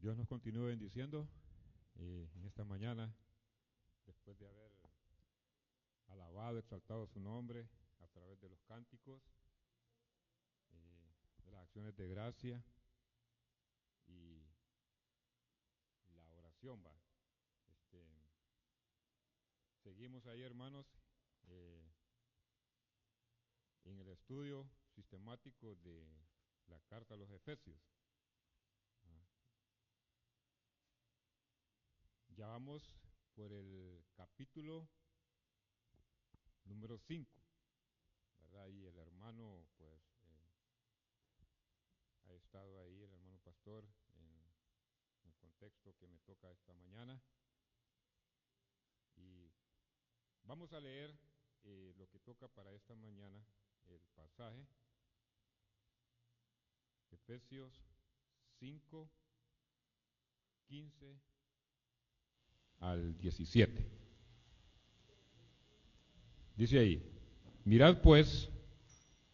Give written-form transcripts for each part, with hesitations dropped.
Dios nos continúe bendiciendo en esta mañana, después de haber alabado, exaltado su nombre a través de los cánticos, de las acciones de gracia y la oración. Este, seguimos ahí, hermanos, en el estudio sistemático de la carta a los Efesios. Ya vamos por el capítulo número 5, ¿verdad? Y el hermano, pues, ha estado ahí, el hermano pastor, en el contexto que me toca esta mañana. Y vamos a leer lo que toca para esta mañana, el pasaje, Efesios 5, 15 al 17. Dice ahí: mirad pues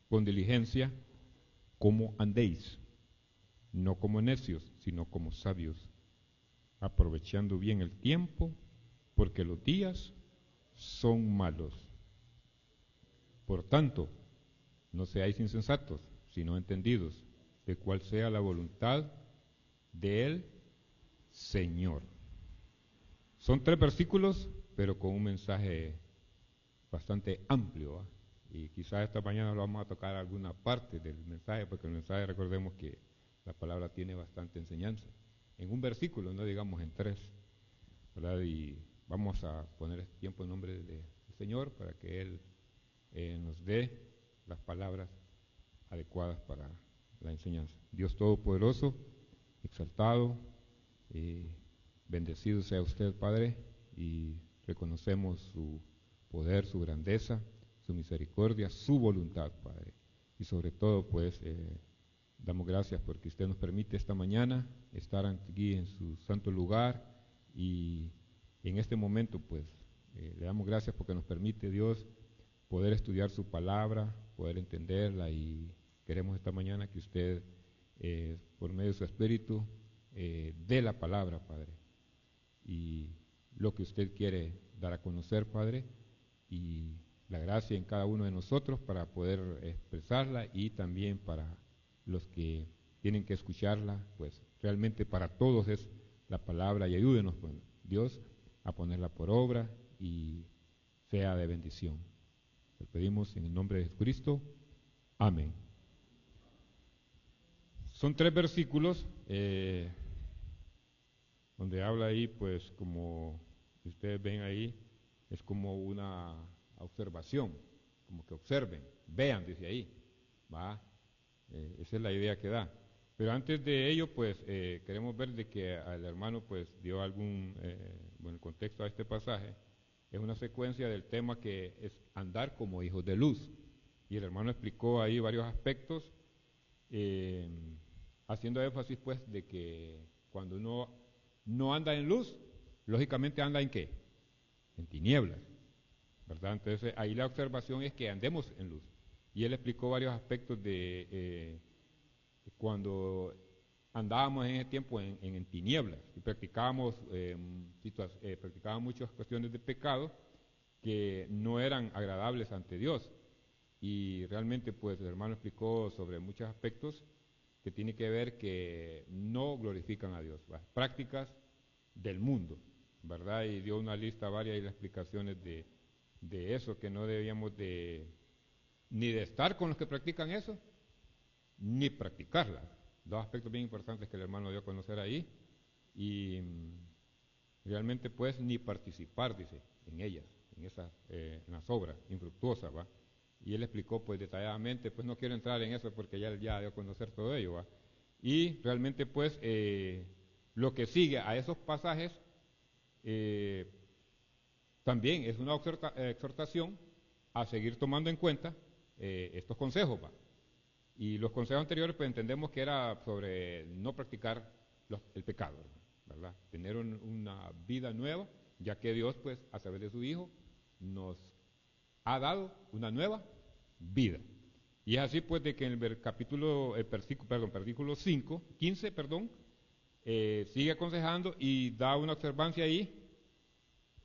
con diligencia cómo andéis, no como necios, sino como sabios, aprovechando bien el tiempo, porque los días son malos. Por tanto, no seáis insensatos, sino entendidos de cuál sea la voluntad del Señor. Son 3 versículos, pero con un mensaje bastante amplio, ¿eh? Y quizás esta mañana lo vamos a tocar alguna parte del mensaje, porque el mensaje, recordemos que la palabra tiene bastante enseñanza. En un versículo, no digamos en 3, ¿verdad? Y vamos a poner este tiempo en nombre del Señor para que Él nos dé las palabras adecuadas para la enseñanza. Dios Todopoderoso, exaltado, bendecido sea usted, Padre, y reconocemos su poder, su grandeza, su misericordia, su voluntad, Padre. Y sobre todo, pues, damos gracias porque usted nos permite esta mañana estar aquí en su santo lugar, y en este momento, pues, le damos gracias porque nos permite, Dios, poder estudiar su palabra, poder entenderla, y queremos esta mañana que usted, por medio de su Espíritu, dé la palabra, Padre, y lo que usted quiere dar a conocer, Padre, y la gracia en cada uno de nosotros para poder expresarla, y también para los que tienen que escucharla, pues realmente para todos es la palabra, y ayúdenos, pues, Dios, a ponerla por obra y sea de bendición. Lo pedimos en el nombre de Jesucristo. Amén. Son 3 versículos donde habla ahí, pues, como ustedes ven ahí, es como una observación, como que observen, vean, dice ahí, ¿va? Esa es la idea que da. Pero antes de ello, pues, queremos ver de que el hermano, pues, dio algún, bueno, contexto a este pasaje. Es una secuencia del tema que es andar como hijos de luz. Y el hermano explicó ahí varios aspectos, haciendo énfasis, pues, de que cuando uno no anda en luz, lógicamente anda en ¿qué? En tinieblas, ¿verdad? Entonces ahí la observación es que andemos en luz. Y él explicó varios aspectos de cuando andábamos en ese tiempo en tinieblas y practicábamos, practicábamos muchas cuestiones de pecado que no eran agradables ante Dios. Y realmente, pues, el hermano explicó sobre muchos aspectos que tiene que ver que no glorifican a Dios, las prácticas del mundo, ¿verdad? Y dio una lista varia y las explicaciones de eso, que no debíamos ni de estar con los que practican eso, ni practicarla. 2 aspectos bien importantes que el hermano dio a conocer ahí, y realmente, pues, ni participar, dice, en ellas, en las obras infructuosas, ¿va? Y él explicó, pues, detalladamente, pues no quiero entrar en eso porque ya dio a conocer todo ello, ¿va? Y realmente, pues, lo que sigue a esos pasajes también es una exhortación a seguir tomando en cuenta estos consejos, ¿va? Y los consejos anteriores, pues, entendemos que era sobre no practicar el pecado, ¿verdad? Tener una vida nueva, ya que Dios, pues, a través de su Hijo, nos ha dado una nueva vida. Y es así, pues, de que en el versículo 5, 15, sigue aconsejando y da una observancia ahí,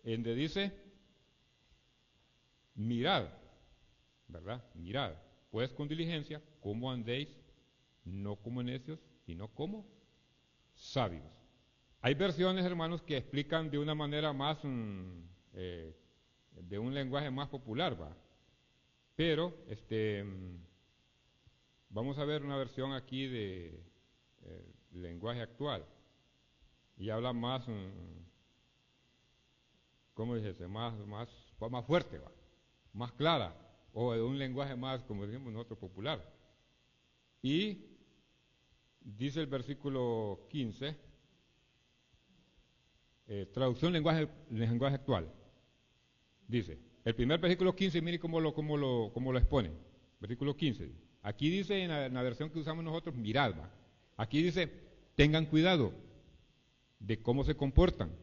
en donde dice, mirad, ¿verdad? Mirad, pues con diligencia, cómo andéis, no como necios, sino como sabios. Hay versiones, hermanos, que explican de una manera más, de un lenguaje más popular, ¿va? Pero, vamos a ver una versión aquí de lenguaje actual. Y habla más, ¿cómo dice? Más fuerte, ¿va? Más clara, o de un lenguaje más, como decimos nosotros, popular. Y dice el versículo 15, traducción lenguaje actual. Dice, el primer versículo 15, mire cómo lo expone. Versículo 15. Aquí dice en la versión que usamos nosotros, mirad, ¿va? Aquí dice, tengan cuidado de cómo se comportan.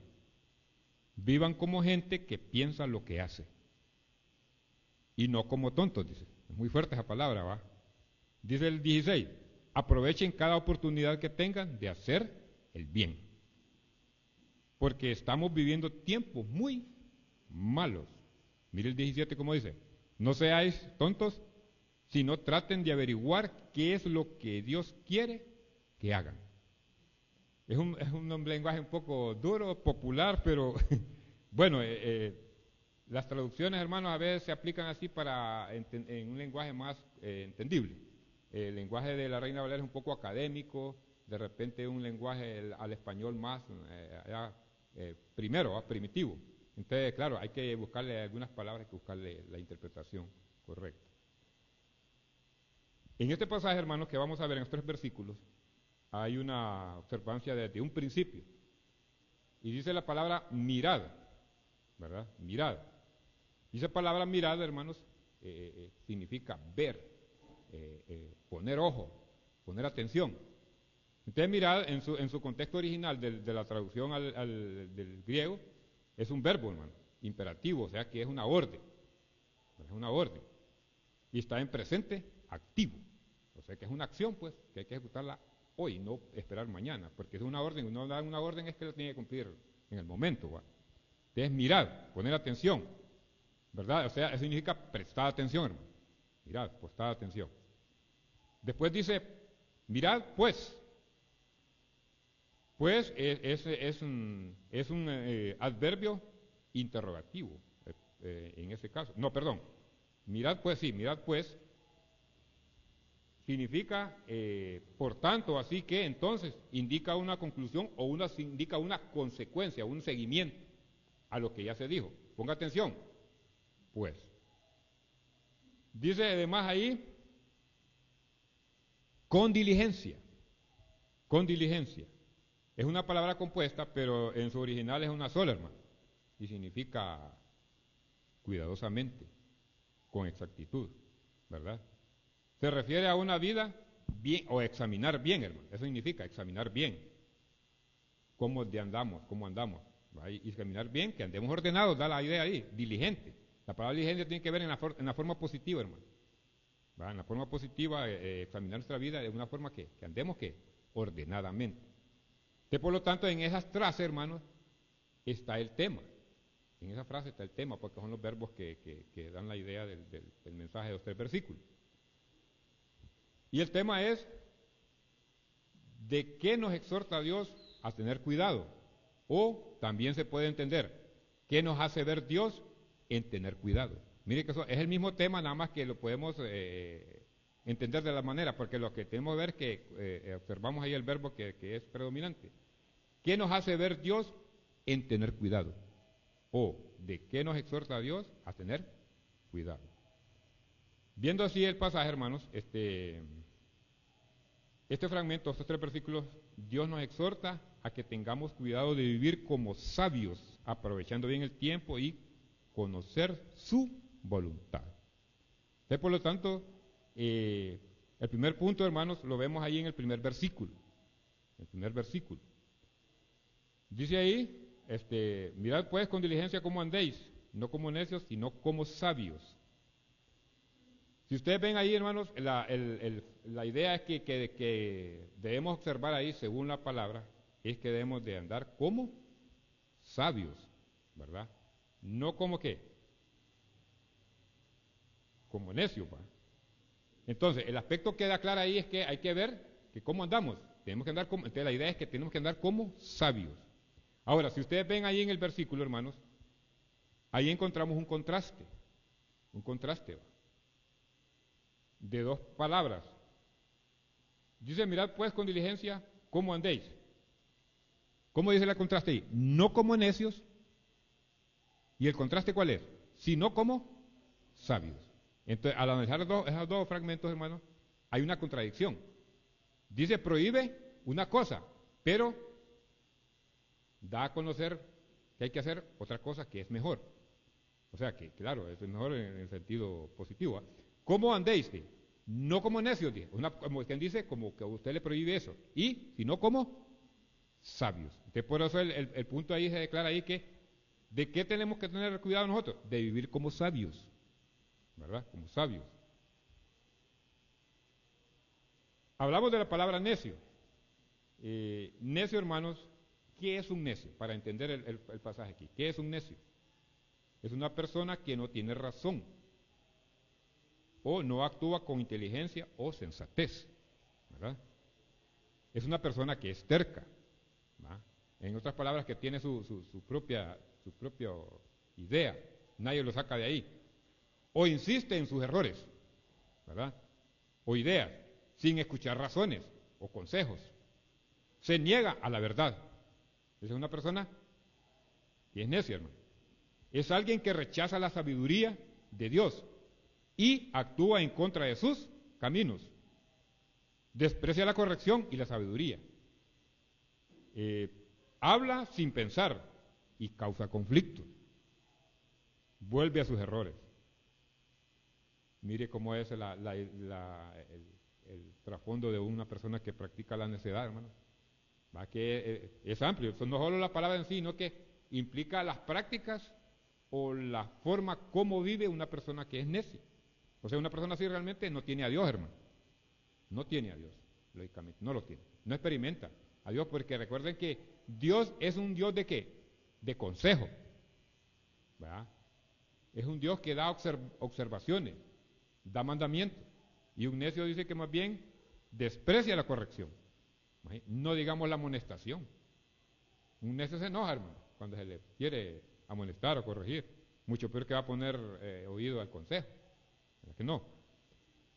Vivan como gente que piensa lo que hace. Y no como tontos, dice. Es muy fuerte esa palabra, ¿va? Dice el 16, aprovechen cada oportunidad que tengan de hacer el bien. Porque estamos viviendo tiempos muy malos. Mire el 17 como dice, no seáis tontos, sino traten de averiguar qué es lo que Dios quiere que hagan. Es un lenguaje un poco duro, popular, pero bueno, las traducciones, hermanos, a veces se aplican así en un lenguaje más entendible. El lenguaje de la Reina Valera es un poco académico, de repente un lenguaje al español más primero, primitivo. Entonces, claro, hay que buscarle algunas palabras, hay que buscarle la interpretación correcta. En este pasaje, hermanos, que vamos a ver en estos 3 versículos, hay una observancia desde un principio. Y dice la palabra mirad, ¿verdad? Mirad. Y esa palabra mirad, hermanos, significa ver, poner ojo, poner atención. Entonces mirad, en su contexto original de la traducción del griego, es un verbo, hermano, imperativo, o sea que es una orden. Es una orden. Y está en presente activo. O sea que es una acción, pues, que hay que ejecutarla hoy, no esperar mañana, porque es una orden, uno da una orden es que la tiene que cumplir en el momento, ¿va? Entonces mirad, poner atención, ¿verdad? O sea, eso significa prestar atención, hermano. Mirad, prestar atención. Después dice, mirad pues. Pues es un adverbio interrogativo, en ese caso. No, perdón. Mirad pues, sí, mirad pues. Significa, por tanto, así que entonces indica una conclusión o indica una consecuencia, un seguimiento a lo que ya se dijo. Ponga atención, pues. Dice además ahí, con diligencia, con diligencia. Es una palabra compuesta, pero en su original es una sola, hermano, y significa cuidadosamente, con exactitud, ¿verdad? Se refiere a una vida bien, o examinar bien, hermano. Eso significa examinar bien cómo andamos. ¿Va? Y examinar bien, que andemos ordenados, da la idea ahí, diligente. La palabra diligente tiene que ver en la forma positiva, hermano. ¿Va? En la forma positiva, examinar nuestra vida de una forma que andemos ordenadamente. Por lo tanto, en esas frases, hermanos, está el tema. En esa frase está el tema, porque son los verbos que dan la idea del mensaje de los 3 versículos. Y el tema es, ¿de qué nos exhorta Dios a tener cuidado? O también se puede entender, ¿qué nos hace ver Dios en tener cuidado? Mire que eso es el mismo tema, nada más que lo podemos entender de la manera, porque lo que tenemos que ver es que observamos ahí el verbo que es predominante. ¿Qué nos hace ver Dios en tener cuidado? O ¿de qué nos exhorta Dios a tener cuidado? Viendo así el pasaje, hermanos, este fragmento, estos 3 versículos, Dios nos exhorta a que tengamos cuidado de vivir como sabios, aprovechando bien el tiempo y conocer su voluntad. Entonces, por lo tanto, el primer punto, hermanos, lo vemos ahí en el primer versículo. El primer versículo. Dice ahí, mirad pues con diligencia cómo andéis, no como necios, sino como sabios. Si ustedes ven ahí, hermanos, la idea es que debemos observar ahí, según la palabra, es que debemos de andar como sabios, ¿verdad? No como qué, como necios, ¿va? Entonces, el aspecto que queda claro ahí es que hay que ver que cómo andamos. Tenemos que andar como, entonces la idea es que tenemos que andar como sabios. Ahora, si ustedes ven ahí en el versículo, hermanos, ahí encontramos un contraste, ¿va? De dos palabras. Dice, mirad pues con diligencia cómo andéis. ¿Cómo dice el contraste ahí? No como necios. ¿Y el contraste cuál es? Sino como sabios. Entonces, al analizar esos dos fragmentos, hermanos, hay una contradicción. Dice, prohíbe una cosa, pero da a conocer que hay que hacer otra cosa que es mejor. O sea que, claro, es mejor en el sentido positivo, ¿eh? ¿Cómo andéis? No como necios, como quien dice, como que a usted le prohíbe eso. Y, sino como sabios. Entonces, por eso el punto ahí se declara ahí que, ¿de qué tenemos que tener cuidado nosotros? De vivir como sabios, ¿verdad? Como sabios. Hablamos de la palabra necio. Necio, hermanos, ¿qué es un necio? Para entender el pasaje aquí. ¿Qué es un necio? Es una persona que no tiene razón o no actúa con inteligencia o sensatez, ¿verdad? Es una persona que es terca, ¿verdad? En otras palabras, que tiene su propia idea, nadie lo saca de ahí, o insiste en sus errores, ¿verdad? O ideas, sin escuchar razones o consejos, se niega a la verdad. Esa es una persona que es necia, hermano. Es alguien que rechaza la sabiduría de Dios y actúa en contra de sus caminos. Desprecia la corrección y la sabiduría. Habla sin pensar y causa conflictos. Vuelve a sus errores. Mire cómo es el trasfondo de una persona que practica la necedad, hermano. Va que es amplio. Eso no solo la palabra en sí, sino que implica las prácticas o la forma como vive una persona que es necia. O sea, una persona así realmente no tiene a Dios, hermano. No tiene a Dios, lógicamente, no lo tiene. No experimenta a Dios, porque recuerden que Dios es un Dios de qué? De consejo, ¿verdad? Es un Dios que da observaciones, da mandamientos. Y un necio dice que más bien desprecia la corrección. No digamos la amonestación. Un necio se enoja, hermano, cuando se le quiere amonestar o corregir. Mucho peor que va a poner oído al consejo. ¿Verdad que no?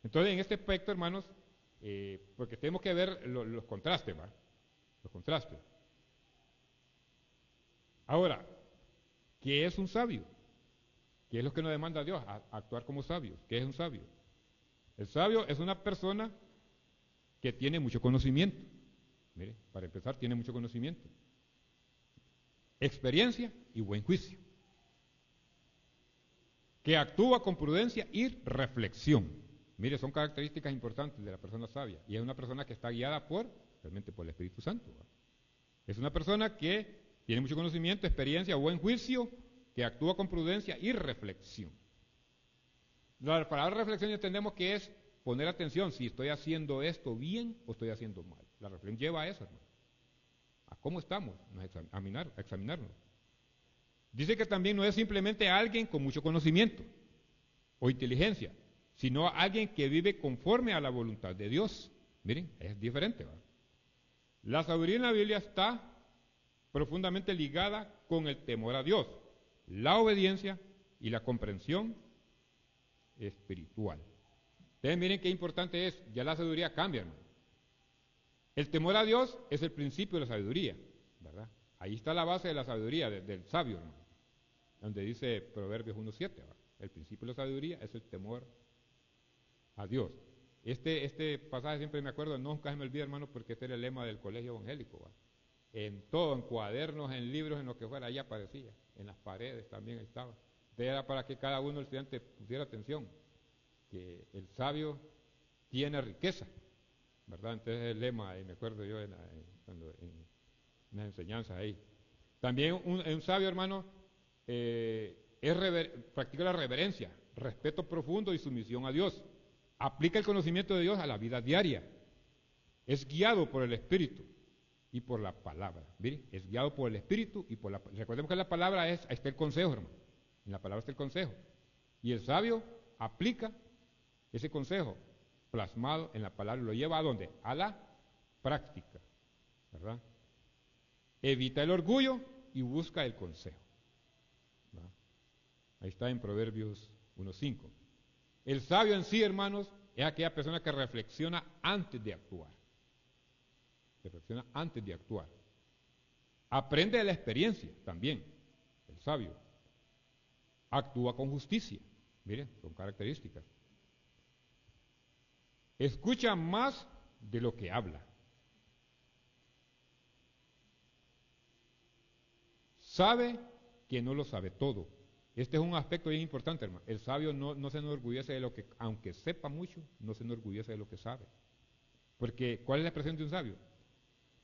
Entonces, en este aspecto, hermanos, porque tenemos que ver los contrastes, ¿va? Los contrastes. Ahora, ¿qué es un sabio? ¿Qué es lo que nos demanda Dios? Actuar como sabios. ¿Qué es un sabio? El sabio es una persona que tiene mucho conocimiento. Mire, para empezar, tiene mucho conocimiento, experiencia y buen juicio, que actúa con prudencia y reflexión. Mire, son características importantes de la persona sabia, y es una persona que está guiada realmente por el Espíritu Santo, ¿verdad? Es una persona que tiene mucho conocimiento, experiencia, buen juicio, que actúa con prudencia y reflexión. La palabra reflexión entendemos que es poner atención si estoy haciendo esto bien o estoy haciendo mal. La reflexión lleva a eso, hermano. A cómo estamos, a examinarnos. Dice que también no es simplemente alguien con mucho conocimiento o inteligencia, sino alguien que vive conforme a la voluntad de Dios. Miren, es diferente, ¿verdad? La sabiduría en la Biblia está profundamente ligada con el temor a Dios, la obediencia y la comprensión espiritual. Ustedes miren qué importante es, ya la sabiduría cambia, hermano. El temor a Dios es el principio de la sabiduría, ¿verdad? Ahí está la base de la sabiduría, del sabio, hermano, donde dice Proverbios 1:7, ¿verdad? El principio de la sabiduría es el temor a Dios. Este pasaje siempre me acuerdo, nunca se me olvida, hermano, porque este era el lema del colegio evangélico, ¿verdad? En todo, en cuadernos, en libros, en lo que fuera, ahí aparecía, en las paredes también estaba. Entonces era para que cada uno del estudiante pusiera atención, que el sabio tiene riqueza, ¿verdad? Entonces el lema, y me acuerdo yo en las enseñanzas ahí. También un sabio, hermano, practica la reverencia, respeto profundo y sumisión a Dios. Aplica el conocimiento de Dios a la vida diaria. Es guiado por el Espíritu y por la palabra. Mire, es guiado por el Espíritu y por la palabra. Recordemos que la palabra ahí está el consejo, hermano. En la palabra está el consejo. Y el sabio aplica ese consejo plasmado en la palabra y lo lleva ¿a dónde? A la práctica, ¿verdad? Evita el orgullo y busca el consejo, ¿verdad? Ahí está en Proverbios 1:5. El sabio en sí, hermanos, es aquella persona que reflexiona antes de actuar. Reflexiona antes de actuar. Aprende de la experiencia también, el sabio. Actúa con justicia. Miren, son características. Escucha más de lo que habla. Sabe que no lo sabe todo. Este es un aspecto bien importante, hermano. El sabio no se enorgullece de lo que, aunque sepa mucho, no se enorgullece de lo que sabe. Porque, ¿cuál es la expresión de un sabio?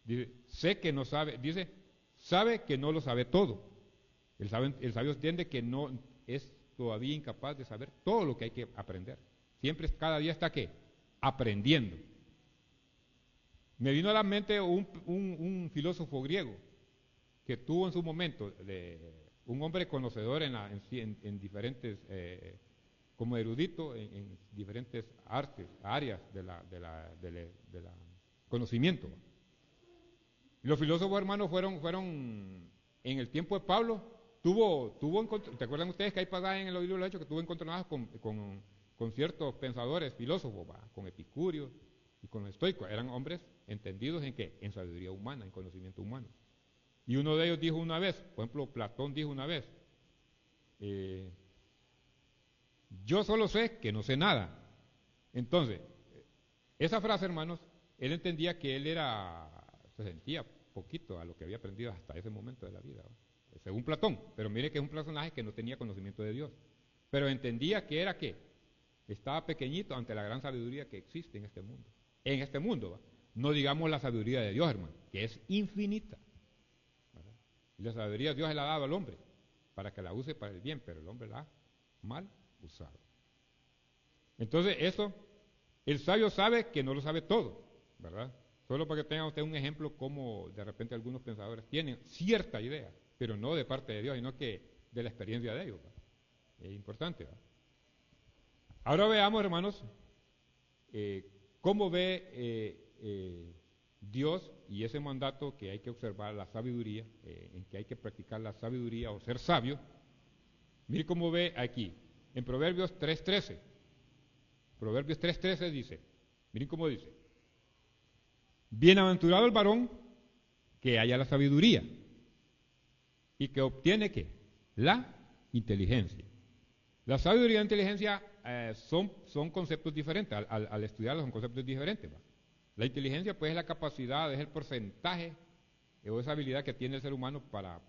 Dice, sé que no sabe, dice, sabe que no lo sabe todo. El sabio entiende que no es todavía incapaz de saber todo lo que hay que aprender. Siempre, cada día está, ¿qué? Aprendiendo. Me vino a la mente un filósofo griego que tuvo en su momento, un hombre conocedor en diferentes, como erudito en diferentes artes, áreas de la conocimiento. Y los filósofos, hermanos, fueron en el tiempo de Pablo, ¿te acuerdan ustedes que hay pasajes en el libro de los Hechos que tuvo encontronadas con ciertos pensadores, filósofos, con Epicurio y con los estoicos? Eran hombres entendidos en qué, en sabiduría humana, en conocimiento humano. Y uno de ellos dijo una vez, por ejemplo, Platón dijo una vez, yo solo sé que no sé nada. Entonces, esa frase, hermanos, él entendía que él se sentía poquito a lo que había aprendido hasta ese momento de la vida, ¿no? Según Platón, pero mire que es un personaje que no tenía conocimiento de Dios, pero entendía que era que estaba pequeñito ante la gran sabiduría que existe en este mundo. En este mundo, ¿va? No digamos la sabiduría de Dios, hermano, que es infinita. ¿Verdad? Y la sabiduría Dios se la ha dado al hombre para que la use para el bien, pero el hombre la ha mal usado. Entonces eso, el sabio sabe que no lo sabe todo, ¿verdad? Solo para que tengan ustedes un ejemplo cómo de repente algunos pensadores tienen cierta idea, pero no de parte de Dios, sino que de la experiencia de ellos, ¿verdad? Es importante, ¿verdad? Ahora veamos, hermanos, cómo ve Dios y ese mandato que hay que observar la sabiduría, en que hay que practicar la sabiduría o ser sabio. Mire cómo ve aquí, en Proverbios 3:13. Proverbios 3:13 dice, miren cómo dice, bienaventurado el varón que haya la sabiduría y que obtiene ¿qué? La inteligencia. La sabiduría y la inteligencia son conceptos diferentes, al estudiarlos son conceptos diferentes, ¿va? La inteligencia pues es la capacidad, es el porcentaje o esa habilidad que tiene el ser humano para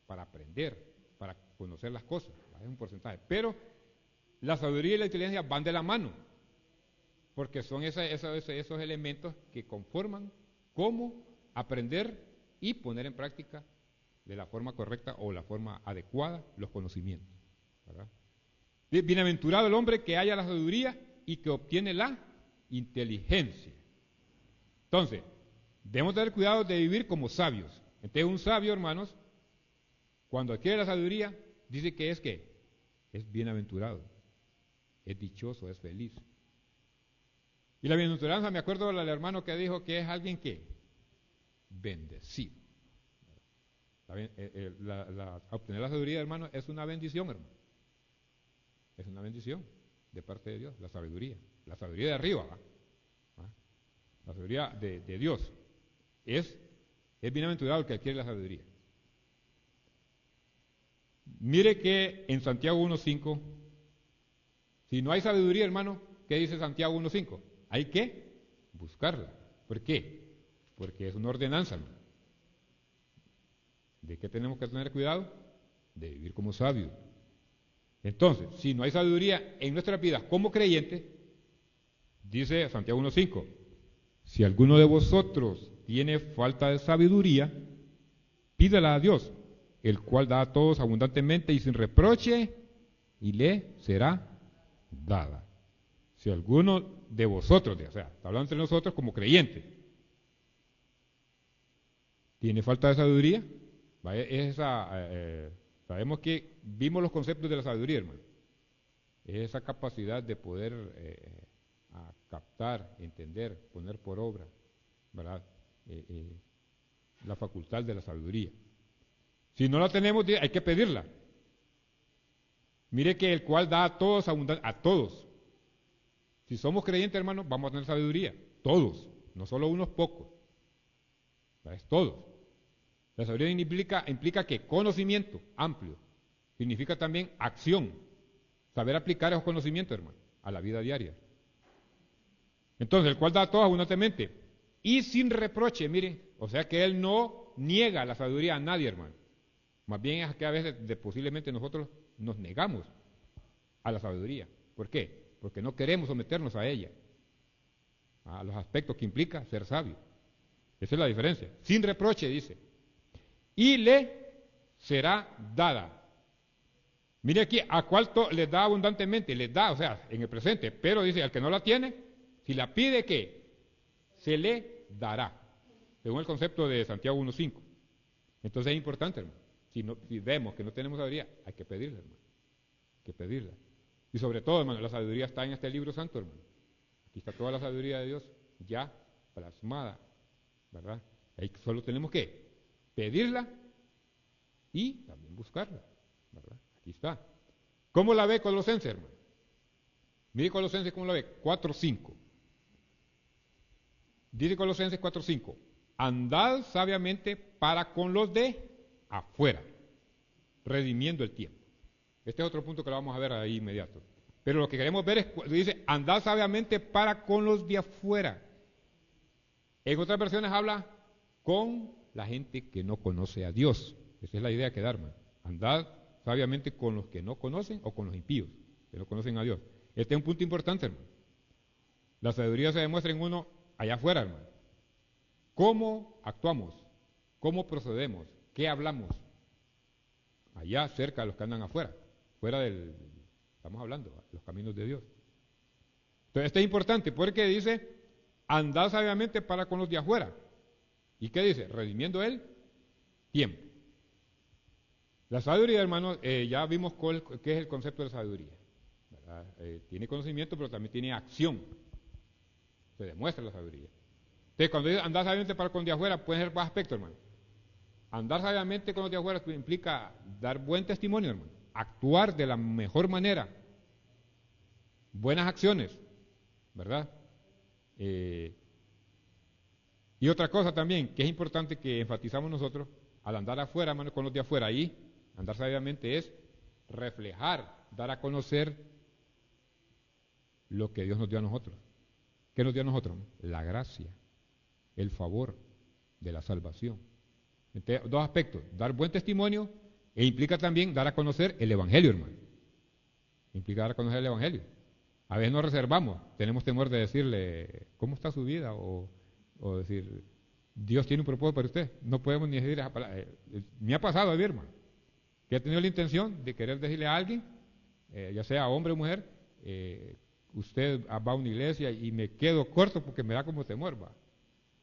aprender, para conocer las cosas, ¿va? Es un porcentaje, pero la sabiduría y la inteligencia van de la mano, porque son esos elementos que conforman cómo aprender y poner en práctica de la forma correcta o la forma adecuada los conocimientos, ¿verdad? Bienaventurado el hombre que haya la sabiduría y que obtiene la inteligencia. Entonces, debemos tener cuidado de vivir como sabios. Entonces, un sabio, hermanos, cuando adquiere la sabiduría, dice que es ¿qué? Es bienaventurado, es dichoso, es feliz. Y la bienaventuranza, me acuerdo del hermano que dijo que es alguien que bendecido. Obtener la sabiduría, hermano, es una bendición, hermano. Es una bendición de parte de Dios, la sabiduría de arriba, ¿va? La sabiduría de Dios. Es bienaventurado el que adquiere la sabiduría. Mire que en Santiago 1:5, si no hay sabiduría, hermano, ¿qué dice Santiago 1:5? Hay que buscarla. ¿Por qué? Porque es una ordenanza, hermano. ¿De qué tenemos que tener cuidado? De vivir como sabios. Entonces, si no hay sabiduría en nuestras vidas como creyentes, dice Santiago 1:5, si alguno de vosotros tiene falta de sabiduría, pídala a Dios, el cual da a todos abundantemente y sin reproche, y le será dada. Si alguno de vosotros, o sea, está hablando entre nosotros como creyentes, ¿Tiene falta de sabiduría? Vaya, sabemos que vimos los conceptos de la sabiduría, hermano. Es esa capacidad de poder a captar, entender, poner por obra, ¿verdad? La facultad de la sabiduría. Si no la tenemos, hay que pedirla. Mire que el cual da a todos abundancia, a todos. Si somos creyentes, hermanos, vamos a tener sabiduría. Todos, no solo unos pocos. Es todos. La sabiduría implica que conocimiento amplio, significa también acción. Saber aplicar esos conocimientos, hermano, a la vida diaria. Entonces, el cual da a todos abundantemente y sin reproche, miren, o sea que Él no niega la sabiduría a nadie, hermano. Más bien es que a veces posiblemente nosotros nos negamos a la sabiduría. ¿Por qué? Porque no queremos someternos a ella, a los aspectos que implica ser sabio. Esa es la diferencia. Sin reproche, dice. Y le será dada. Mire aquí, a cuál les da abundantemente, les da, o sea, en el presente, pero dice, al que no la tiene, si la pide, ¿qué? Se le dará, según el concepto de Santiago 1.5. Entonces es importante, hermano. Si vemos que no tenemos sabiduría, hay que pedirla, hermano. Hay que pedirla. Y sobre todo, hermano, la sabiduría está en este libro santo, hermano. Aquí está toda la sabiduría de Dios ya plasmada, ¿verdad? Ahí solo tenemos que pedirla y también buscarla, ¿verdad? Aquí está. ¿Cómo la ve Colosenses, hermano? Mire Colosenses cómo la ve, 4.5. Dice Colosenses 4.5, andad sabiamente para con los de afuera, redimiendo el tiempo. Este es otro punto que lo vamos a ver ahí inmediato. Pero lo que queremos ver es, dice, andad sabiamente para con los de afuera. En otras versiones habla con la gente que no conoce a Dios. Esa es la idea que da, hermano. Andad sabiamente con los que no conocen o con los impíos, que no conocen a Dios. Este es un punto importante, hermano. La sabiduría se demuestra en uno allá afuera, hermano. ¿Cómo actuamos? ¿Cómo procedemos? ¿Qué hablamos? Allá cerca de los que andan afuera, fuera estamos hablando, los caminos de Dios. Entonces, esto es importante porque dice, andad sabiamente para con los de afuera. ¿Y qué dice? Redimiendo el tiempo. La sabiduría, hermano, ya vimos qué es el concepto de sabiduría. Tiene conocimiento, pero también tiene acción. Se demuestra la sabiduría. Entonces, cuando dice andar sabiamente para con los de afuera, puede ser más aspectos, hermano. Andar sabiamente con los de afuera implica dar buen testimonio, hermano. Actuar de la mejor manera. Buenas acciones, ¿verdad? Y otra cosa también, que es importante que enfatizamos nosotros, al andar afuera, hermano, con los de afuera, ahí, andar sabiamente es reflejar, dar a conocer lo que Dios nos dio a nosotros. ¿Qué nos dio a nosotros? La gracia, el favor de la salvación. Entonces, dos aspectos, dar buen testimonio e implica también dar a conocer el Evangelio, hermano. Implica dar a conocer el Evangelio. A veces nos reservamos, tenemos temor de decirle, ¿cómo está su vida? O decir, Dios tiene un propósito para usted. No podemos ni decir esa palabra. Me ha pasado a mí, hermano, que he tenido la intención de querer decirle a alguien, ya sea hombre o mujer, usted va a una iglesia y me quedo corto porque me da como temor, va.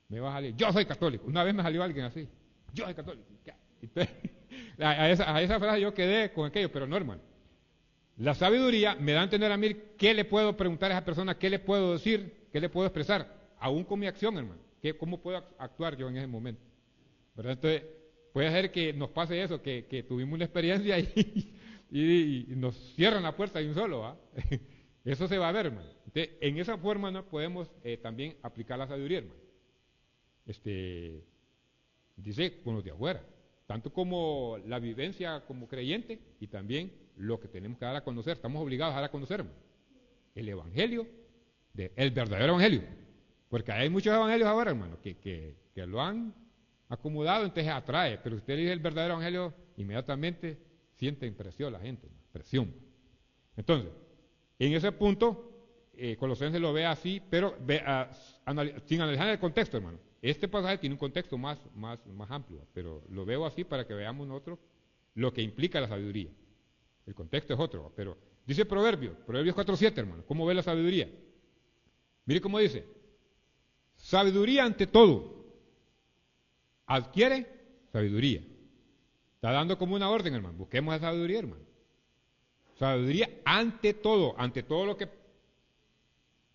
Me va a salir, yo soy católico. Una vez me salió alguien así, yo soy católico. Entonces, a esa frase yo quedé con aquello, pero no, hermano. La sabiduría me da a entender a mí qué le puedo preguntar a esa persona, qué le puedo decir, qué le puedo expresar, aún con mi acción, hermano. ¿Cómo puedo actuar yo en ese momento? ¿Verdad? Entonces, puede ser que nos pase eso, que tuvimos una experiencia y nos cierran la puerta de un solo, ¿va? Eso se va a ver, hermano. Entonces, en esa forma no podemos también aplicar la sabiduría, hermano. Dice con los de afuera, tanto como la vivencia como creyente y también lo que tenemos que dar a conocer, estamos obligados a dar a conocer, hermano, el Evangelio, el verdadero Evangelio, porque hay muchos evangelios ahora, hermano, que lo han acomodado, entonces atrae, pero si usted dice el verdadero Evangelio, inmediatamente siente impresión la gente, presión. Entonces, en ese punto, Colosenses lo ve así, pero sin analizar el contexto, hermano. Este pasaje tiene un contexto más amplio, pero lo veo así para que veamos nosotros lo que implica la sabiduría. El contexto es otro, pero dice Proverbios 4.7, hermano. ¿Cómo ve la sabiduría? Mire cómo dice. Sabiduría ante todo. adquiere sabiduría. Está dando como una orden, hermano. Busquemos esa sabiduría, hermano. Sabiduría ante todo lo que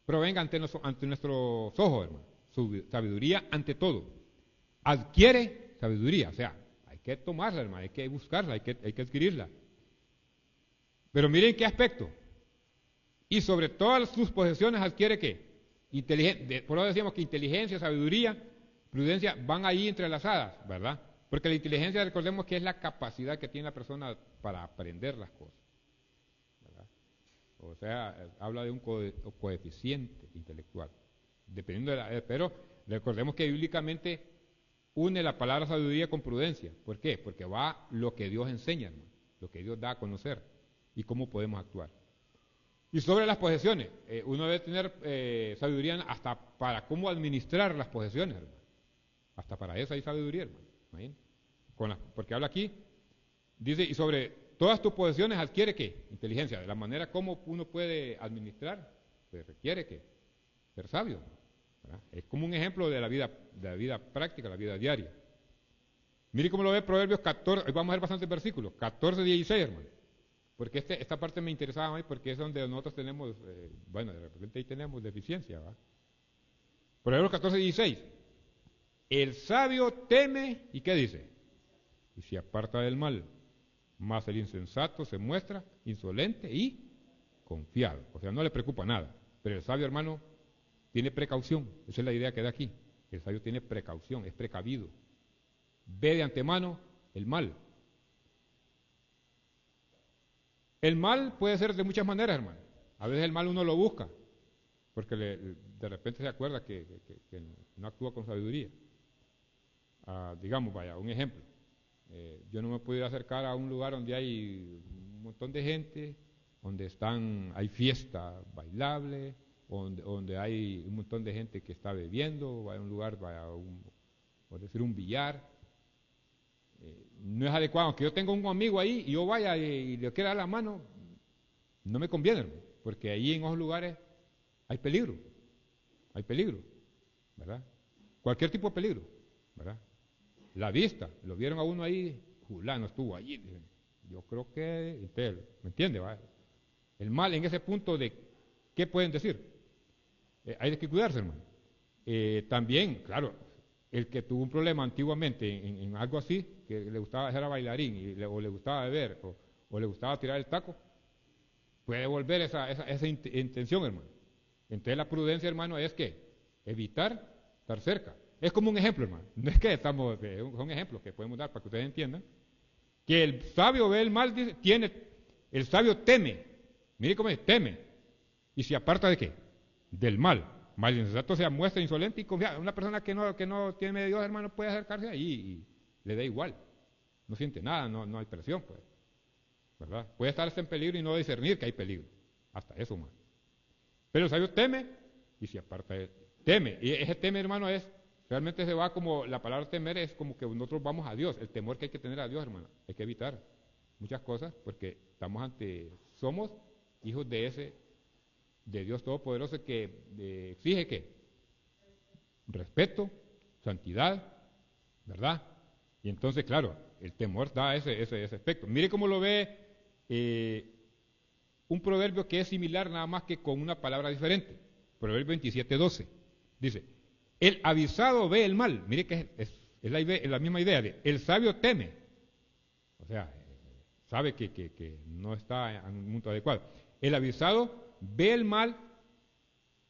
provenga ante nuestros ojos, hermano. Sabiduría ante todo. Adquiere sabiduría, o sea, hay que tomarla, hermano, hay que buscarla, hay que adquirirla. Pero miren qué aspecto. Y sobre todas sus posesiones adquiere ¿qué? Por eso decíamos que inteligencia, sabiduría, prudencia van ahí entrelazadas, ¿verdad? Porque la inteligencia, recordemos que es la capacidad que tiene la persona para aprender las cosas, ¿verdad? O sea, habla de un coeficiente intelectual, dependiendo de pero recordemos que bíblicamente une la palabra sabiduría con prudencia. ¿Por qué? Porque va lo que Dios enseña, hermano, lo que Dios da a conocer y cómo podemos actuar. Y sobre las posesiones, uno debe tener sabiduría hasta para cómo administrar las posesiones, hermano. Hasta para eso hay sabiduría, hermano. Porque habla aquí, dice, y sobre todas tus posesiones adquiere ¿qué? Inteligencia. De la manera como uno puede administrar, pues requiere ¿qué? Ser sabio, ¿verdad? Es como un ejemplo de la vida práctica, la vida diaria. Mire cómo lo ve Proverbios 14, hoy vamos a ver bastantes versículos, 14, 16, hermano. Porque esta parte me interesaba más porque es donde nosotros tenemos, de repente ahí tenemos deficiencia, ¿va? Proverbios 14, 16. El sabio teme, ¿y qué dice? Y se aparta del mal. Mas el insensato se muestra insolente y confiado. O sea, no le preocupa nada. Pero el sabio, hermano, tiene precaución. Esa es la idea que da aquí. El sabio tiene precaución, es precavido. Ve de antemano el mal. El mal puede ser de muchas maneras, hermano. A veces el mal uno lo busca, porque de repente se acuerda que no actúa con sabiduría. Digamos, un ejemplo. Yo no me puedo acercar a un lugar donde hay un montón de gente, donde hay fiesta bailable, donde hay un montón de gente que está bebiendo, vaya a un lugar, por decir un billar. No es adecuado, aunque yo tenga un amigo ahí y yo vaya y le quiera dar la mano, no me conviene, hermano, porque ahí en esos lugares hay peligro, ¿verdad? Cualquier tipo de peligro, ¿verdad? La vista, lo vieron a uno ahí, fulano estuvo allí, yo creo que, usted, ¿me entiende? ¿Va? El mal en ese punto de, ¿qué pueden decir? Hay que cuidarse, hermano. También, claro, el que tuvo un problema antiguamente en algo así, que le gustaba ser bailarín, o le gustaba beber, o le gustaba tirar el taco, puede volver esa intención, hermano. Entonces la prudencia, hermano, es que evitar estar cerca. Es como un ejemplo, hermano. No es que son ejemplos que podemos dar para que ustedes entiendan. Que el sabio ve el mal, dice, el sabio teme. Mire cómo es, teme. ¿Y se aparta de qué? Del mal. Mal insensato se muestra insolente y confiado. Una persona que no tiene de Dios, hermano, puede acercarse ahí y le da igual. No siente nada, no hay presión, pues. ¿Verdad? Puede estarse en peligro y no discernir que hay peligro. Hasta eso, más. Pero el sabio teme y se aparta de él. Teme. Y ese teme, hermano, realmente se va como, la palabra temer es como que nosotros vamos a Dios. El temor que hay que tener a Dios, hermano. Hay que evitar muchas cosas porque somos hijos de Dios Todopoderoso que exige ¿qué? Respeto, santidad, ¿verdad? Y entonces, claro, el temor da ese aspecto. Mire cómo lo ve un proverbio que es similar nada más que con una palabra diferente. Proverbio 27:12. Dice, el avisado ve el mal. Mire que es la misma idea de, el sabio teme. O sea, sabe que no está en un punto adecuado. El avisado ve el mal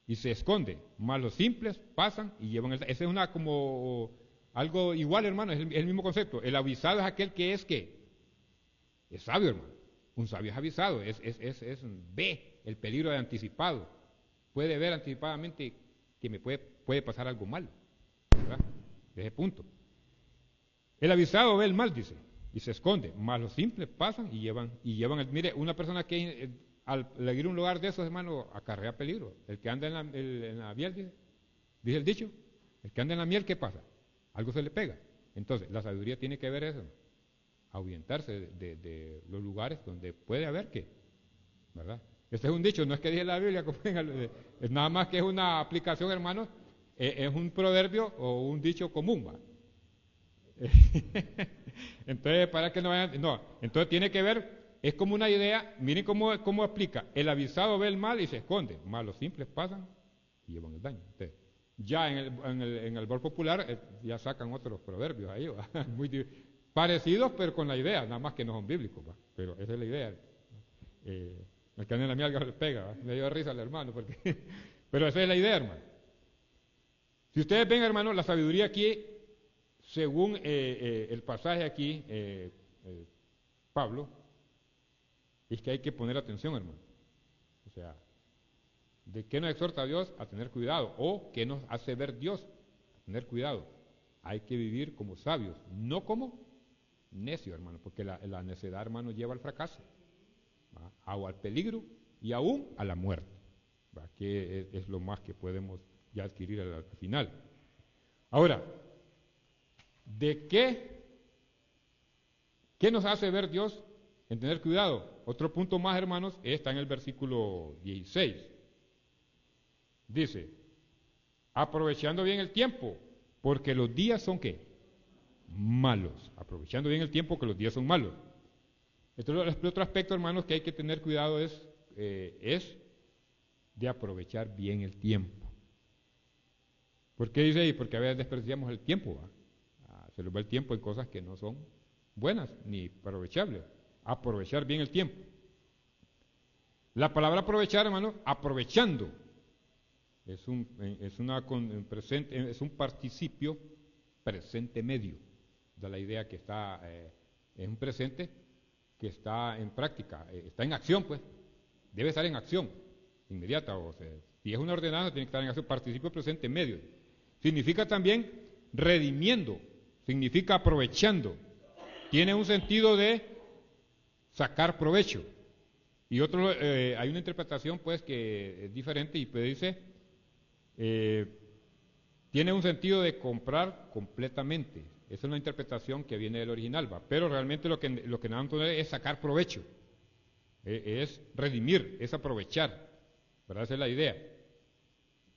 y se esconde, mas los simples pasan y llevan ese es como algo igual, hermano, es el mismo concepto. El avisado es aquel que es sabio, hermano. Un sabio es avisado, ve el peligro de anticipado, puede ver anticipadamente que me puede pasar algo mal, ¿verdad? De ese punto. El avisado ve el mal, dice, y se esconde, mas los simples pasan y llevan mire, una persona que al ir a un lugar de esos, hermano, acarrea peligro. El que anda en la miel, dice el dicho, el que anda en la miel, ¿qué pasa? Algo se le pega. Entonces, la sabiduría tiene que ver eso, ahuyentarse de los lugares donde puede haber ¿verdad? Este es un dicho, no es que dije la Biblia, es nada más que es una aplicación, hermano, es un proverbio o un dicho común, ¿va? Entonces, para que no vayan, no, entonces tiene que ver, es como una idea, miren cómo aplica, el avisado ve el mal y se esconde, más los simples pasan y llevan el daño. Entonces, ya en el bol popular ya sacan otros proverbios ahí, muy parecidos pero con la idea, nada más que no son bíblicos, ¿va? Pero esa es la idea. El que anda en la mialga le pega, ¿va? Me dio risa al hermano, porque pero esa es la idea, hermano. Si ustedes ven, hermano, la sabiduría aquí, según el pasaje aquí, Pablo, es que hay que poner atención, hermano. O sea, ¿de qué nos exhorta Dios? A tener cuidado. ¿O qué nos hace ver Dios? A tener cuidado. Hay que vivir como sabios, no como necios, hermano, porque la necedad, hermano, lleva al fracaso, ¿va? O al peligro y aún a la muerte, ¿va? Que es lo más que podemos ya adquirir al final. Ahora, ¿de qué nos hace ver Dios en tener cuidado? Otro punto más, hermanos, está en el versículo 16. Dice, aprovechando bien el tiempo, porque los días son ¿qué? Malos. Aprovechando bien el tiempo, que los días son malos. Entonces, el otro aspecto, hermanos, que hay que tener cuidado es de aprovechar bien el tiempo. ¿Por qué dice ahí? Porque a veces desperdiciamos el tiempo, ¿va? Se nos va el tiempo en cosas que no son buenas ni aprovechables. Aprovechar bien el tiempo. La palabra aprovechar, hermano, aprovechando, es un participio presente medio. Da la idea que está, es un presente que está en práctica, está en acción, pues. Debe estar en acción inmediata. O sea, si es una ordenanza, tiene que estar en acción. Participio presente medio. Significa también redimiendo, significa aprovechando. Tiene un sentido de sacar provecho. Y otro, hay una interpretación pues que es diferente y pues dice, tiene un sentido de comprar completamente. Esa es una interpretación que viene del original, ¿va? Pero realmente lo que nos dan a entender es sacar provecho, es redimir, es aprovechar, ¿verdad? Esa es la idea.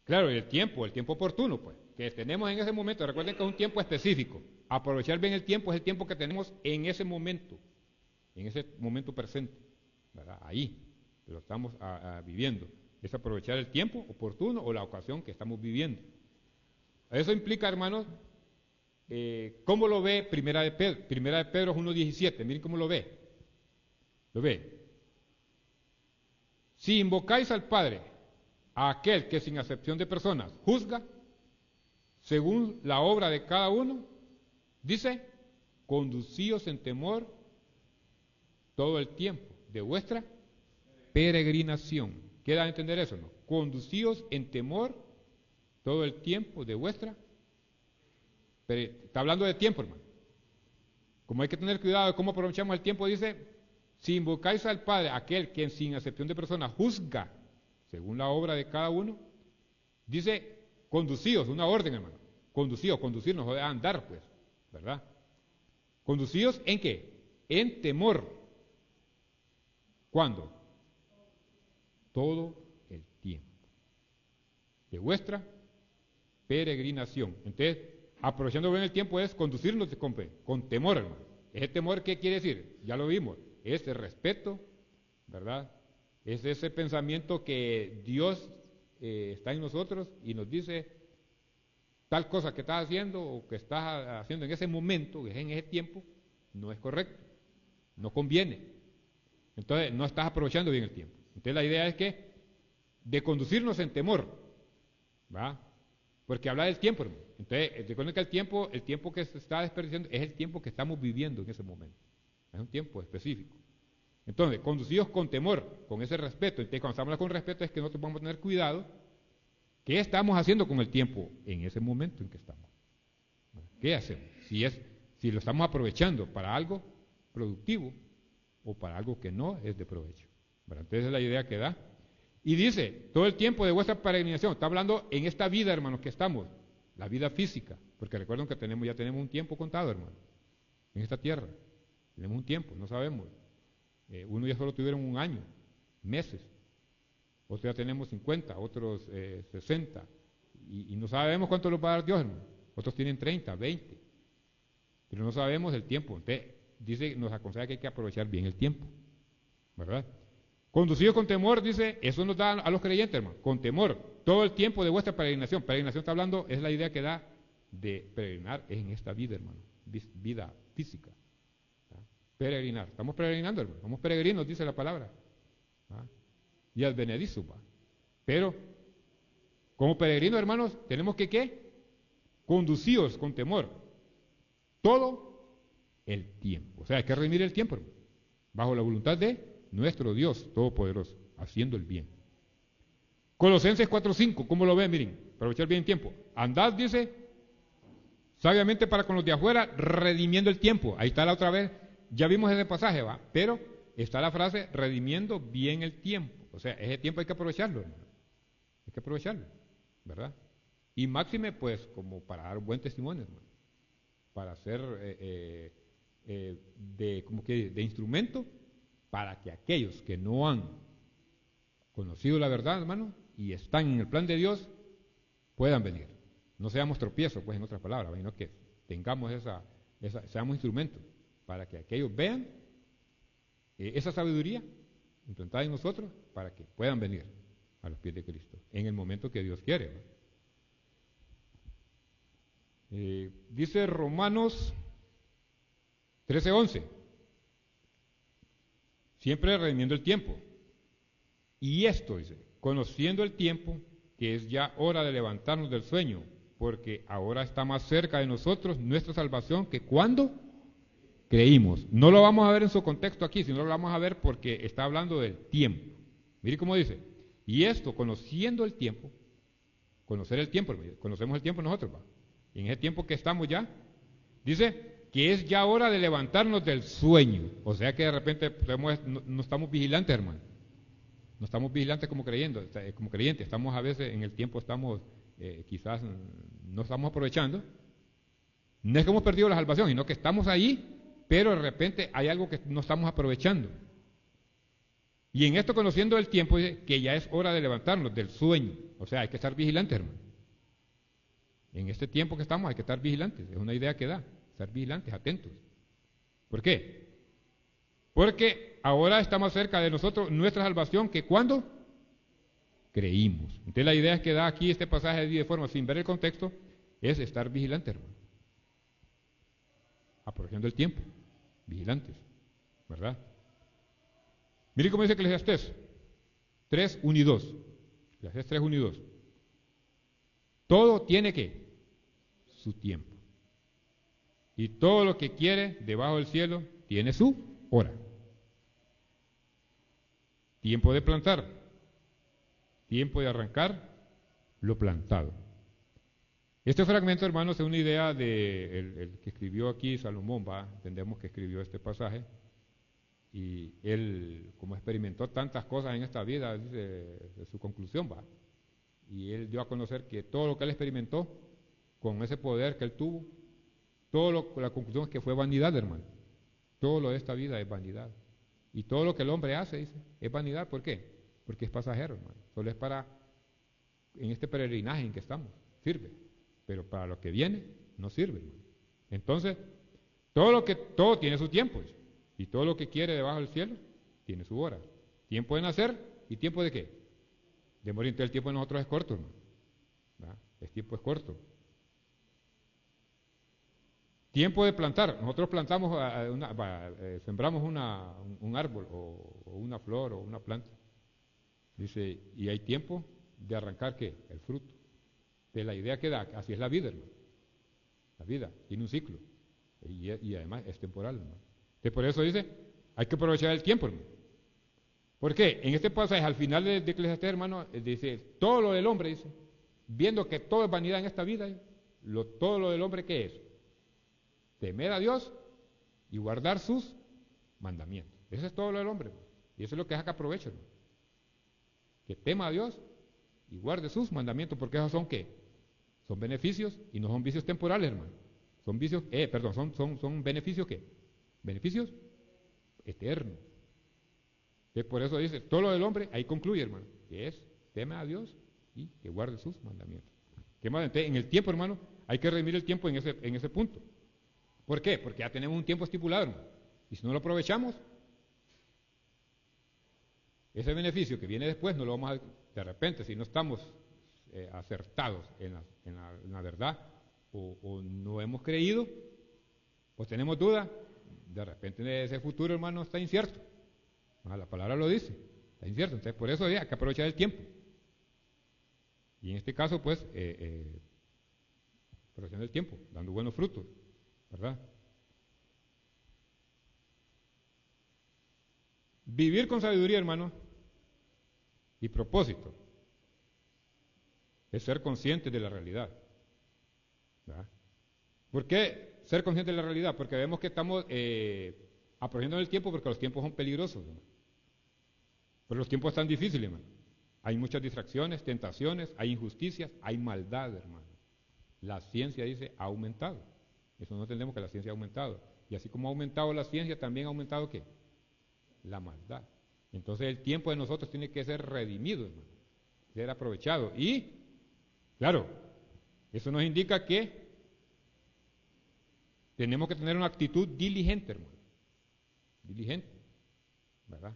Claro, el tiempo oportuno, pues, que tenemos en ese momento. Recuerden que es un tiempo específico. Aprovechar bien el tiempo es el tiempo que tenemos en ese momento presente, ¿verdad? Ahí lo estamos viviendo. Es aprovechar el tiempo oportuno o la ocasión que estamos viviendo. Eso implica, hermanos, ¿cómo lo ve Primera de Pedro? Primera de Pedro es 1:17, miren cómo lo ve. Lo ve. Si invocáis al Padre, a aquel que sin acepción de personas juzga, según la obra de cada uno, dice, conducíos en temor todo el tiempo de vuestra peregrinación. ¿Queda a entender eso, no? Conducíos en temor todo el tiempo de vuestra peregrinación. Está hablando de tiempo, hermano. Como hay que tener cuidado de cómo aprovechamos el tiempo, dice, si invocáis al Padre, aquel que sin acepción de personas juzga, según la obra de cada uno, dice, conducíos, una orden, hermano. Conducíos, conducirnos, o andar, pues, ¿verdad? Conducíos en qué? En temor. ¿Cuándo? Todo el tiempo de vuestra peregrinación. Entonces, aprovechando bien el tiempo es conducirnos con temor, hermano. ¿Ese temor qué quiere decir? Ya lo vimos. Es el respeto, ¿verdad? Es ese pensamiento que Dios está en nosotros y nos dice tal cosa que estás haciendo o que estás haciendo en ese momento, en ese tiempo, no es correcto, no conviene. Entonces, no estás aprovechando bien el tiempo. Entonces, la idea es que de conducirnos en temor, ¿va? Porque habla del tiempo, hermano. Entonces, recuerden que el tiempo que se está desperdiciando es el tiempo que estamos viviendo en ese momento. Es un tiempo específico. Entonces, conducidos con temor, con ese respeto. Entonces, cuando estamos con respeto es que nosotros vamos a tener cuidado. ¿Qué estamos haciendo con el tiempo en ese momento en que estamos? ¿Qué hacemos? Si lo estamos aprovechando para algo productivo o para algo que no es de provecho. ¿Verdad? Entonces, esa es la idea que da. Y dice, todo el tiempo de vuestra peregrinación, está hablando en esta vida, hermanos, que estamos, la vida física, porque recuerden que ya tenemos un tiempo contado, hermano, en esta tierra. Tenemos un tiempo, no sabemos. Uno ya solo tuvieron un año, meses. Otros ya tenemos 50, otros 60. Y no sabemos cuánto nos va a dar Dios, hermano. Otros tienen 30, 20. pero no sabemos el tiempo. Entonces, dice, nos aconseja que hay que aprovechar bien el tiempo, ¿verdad? Conducidos con temor, dice, eso nos da a los creyentes, hermano, con temor, todo el tiempo de vuestra peregrinación. Peregrinación está hablando, es la idea que da de peregrinar en esta vida, hermano, vida física. ¿Verdad? Peregrinar, estamos peregrinando, hermano, somos peregrinos, dice la palabra. ¿Verdad? Y al benedizos, va. Pero, como peregrinos, hermanos, tenemos que, ¿qué? Conducidos con temor, todo el tiempo. O sea, hay que redimir el tiempo, hermano, bajo la voluntad de nuestro Dios Todopoderoso, haciendo el bien. Colosenses 4:5, ¿cómo lo ven? Miren, aprovechar bien el tiempo. Andad, dice, sabiamente para con los de afuera, redimiendo el tiempo. Ahí está la otra vez, ya vimos ese pasaje, ¿va? Pero está la frase, redimiendo bien el tiempo. O sea, ese tiempo hay que aprovecharlo, hermano. Hay que aprovecharlo, ¿verdad? Y máxime, pues, como para dar buen testimonio, hermano. Para ser de instrumento para que aquellos que no han conocido la verdad, hermano, y están en el plan de Dios, puedan venir. No seamos tropiezos, pues, en otras palabras, sino que tengamos seamos instrumentos para que aquellos vean esa sabiduría implantada en nosotros para que puedan venir a los pies de Cristo en el momento que Dios quiere, ¿no? Dice Romanos 13:11, siempre redimiendo el tiempo. Y esto, dice, conociendo el tiempo, que es ya hora de levantarnos del sueño, porque ahora está más cerca de nosotros nuestra salvación que cuando creímos. No lo vamos a ver en su contexto aquí, sino lo vamos a ver porque está hablando del tiempo. Mire cómo dice, y esto, conociendo el tiempo, conocer el tiempo, conocemos el tiempo nosotros, ¿va? Y en ese tiempo que estamos ya, dice que es ya hora de levantarnos del sueño. O sea que de repente no estamos vigilantes, hermano. No estamos vigilantes como creyentes. Estamos a veces en el tiempo, quizás no estamos aprovechando. No es que hemos perdido la salvación, sino que estamos ahí, pero de repente hay algo que no estamos aprovechando. Y en esto, conociendo el tiempo, dice que ya es hora de levantarnos del sueño. O sea, hay que estar vigilantes, hermano. En este tiempo que estamos hay que estar vigilantes. Es una idea que da, estar vigilantes, atentos. ¿Por qué? Porque ahora está más cerca de nosotros nuestra salvación que cuando creímos. Entonces la idea que da aquí este pasaje de forma, sin ver el contexto, es estar vigilantes, hermano. Aprovechando el tiempo, vigilantes, ¿verdad? Mire cómo dice Eclesiastés 3:1 y 2. Eclesiastés 3:1 y 2. Todo tiene que su tiempo. Y todo lo que quiere debajo del cielo tiene su hora. Tiempo de plantar, tiempo de arrancar lo plantado. Este fragmento, hermanos, es una idea de el que escribió aquí Salomón, ¿va? Entendemos que escribió este pasaje, y él, como experimentó tantas cosas en esta vida, dice de su conclusión, ¿va? Y él dio a conocer que todo lo que él experimentó, con ese poder que él tuvo, la conclusión es que fue vanidad, hermano. Todo lo de esta vida es vanidad. Y todo lo que el hombre hace, dice, es vanidad. ¿Por qué? Porque es pasajero, hermano. Solo es en este peregrinaje en que estamos, sirve. Pero para lo que viene, no sirve, hermano. Entonces, todo tiene su tiempo, dice. Y todo lo que quiere debajo del cielo, tiene su hora. Tiempo de nacer y tiempo de qué? De morir. Entonces el tiempo de nosotros es corto, hermano. ¿Verdad? El tiempo es corto. Tiempo de plantar. Nosotros plantamos, sembramos un árbol o una flor o una planta. Dice, y hay tiempo de arrancar, ¿qué? El fruto. De la idea que da, así es la vida, hermano. La vida tiene un ciclo. Y además es temporal, hermano. Entonces por eso dice, hay que aprovechar el tiempo, hermano. ¿Por qué? En este pasaje, al final de Eclesiastés, hermano, dice, todo lo del hombre, dice, viendo que todo es vanidad en esta vida, todo lo del hombre, ¿qué es? Temer a Dios y guardar sus mandamientos. Eso es todo lo del hombre. Y eso es lo que saca provecho, hermano. Que tema a Dios y guarde sus mandamientos, porque esos son ¿qué? Son beneficios y no son vicios temporales, hermano. Son vicios, son beneficios ¿qué? Beneficios eternos. Entonces, por eso dice, todo lo del hombre, ahí concluye, hermano, que es teme a Dios y que guarde sus mandamientos. ¿Qué más? Entonces, en el tiempo, hermano, hay que redimir el tiempo en ese punto. ¿Por qué? Porque ya tenemos un tiempo estipulado, hermano. Y si no lo aprovechamos, ese beneficio que viene después no lo vamos a... De repente, si no estamos acertados en la verdad o no hemos creído o tenemos duda, de repente ese futuro, hermano, está incierto. La palabra lo dice, está incierto. Entonces, por eso hay que aprovechar el tiempo. Y en este caso, pues, aprovechando el tiempo, dando buenos frutos, ¿verdad? Vivir con sabiduría, hermano, y propósito, es ser consciente de la realidad, ¿verdad? ¿Por qué ser consciente de la realidad? Porque vemos que estamos aprovechando el tiempo porque los tiempos son peligrosos, ¿verdad? Pero los tiempos están difíciles, hermano. Hay muchas distracciones, tentaciones, hay injusticias, hay maldad, hermano. La ciencia dice ha aumentado. Eso no entendemos, que la ciencia ha aumentado. Y así como ha aumentado la ciencia, también ha aumentado ¿qué? La maldad. Entonces el tiempo de nosotros tiene que ser redimido, hermano, ser aprovechado. Y, claro, eso nos indica que tenemos que tener una actitud diligente, hermano. Diligente, ¿verdad?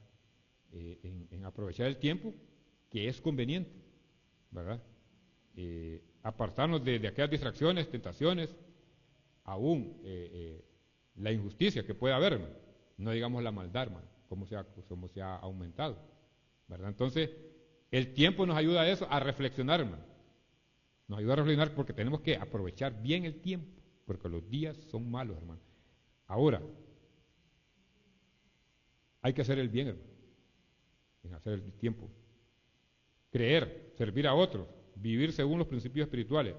En aprovechar el tiempo que es conveniente, ¿verdad? Apartarnos de aquellas distracciones, tentaciones, aún la injusticia que puede haber, hermano. No digamos la maldad, hermano, como se ha aumentado, ¿verdad? Entonces, el tiempo nos ayuda a eso, a reflexionar, hermano. Nos ayuda a reflexionar porque tenemos que aprovechar bien el tiempo, porque los días son malos, hermano. Ahora, hay que hacer el bien, hermano, en hacer el tiempo. Creer, servir a otros, vivir según los principios espirituales.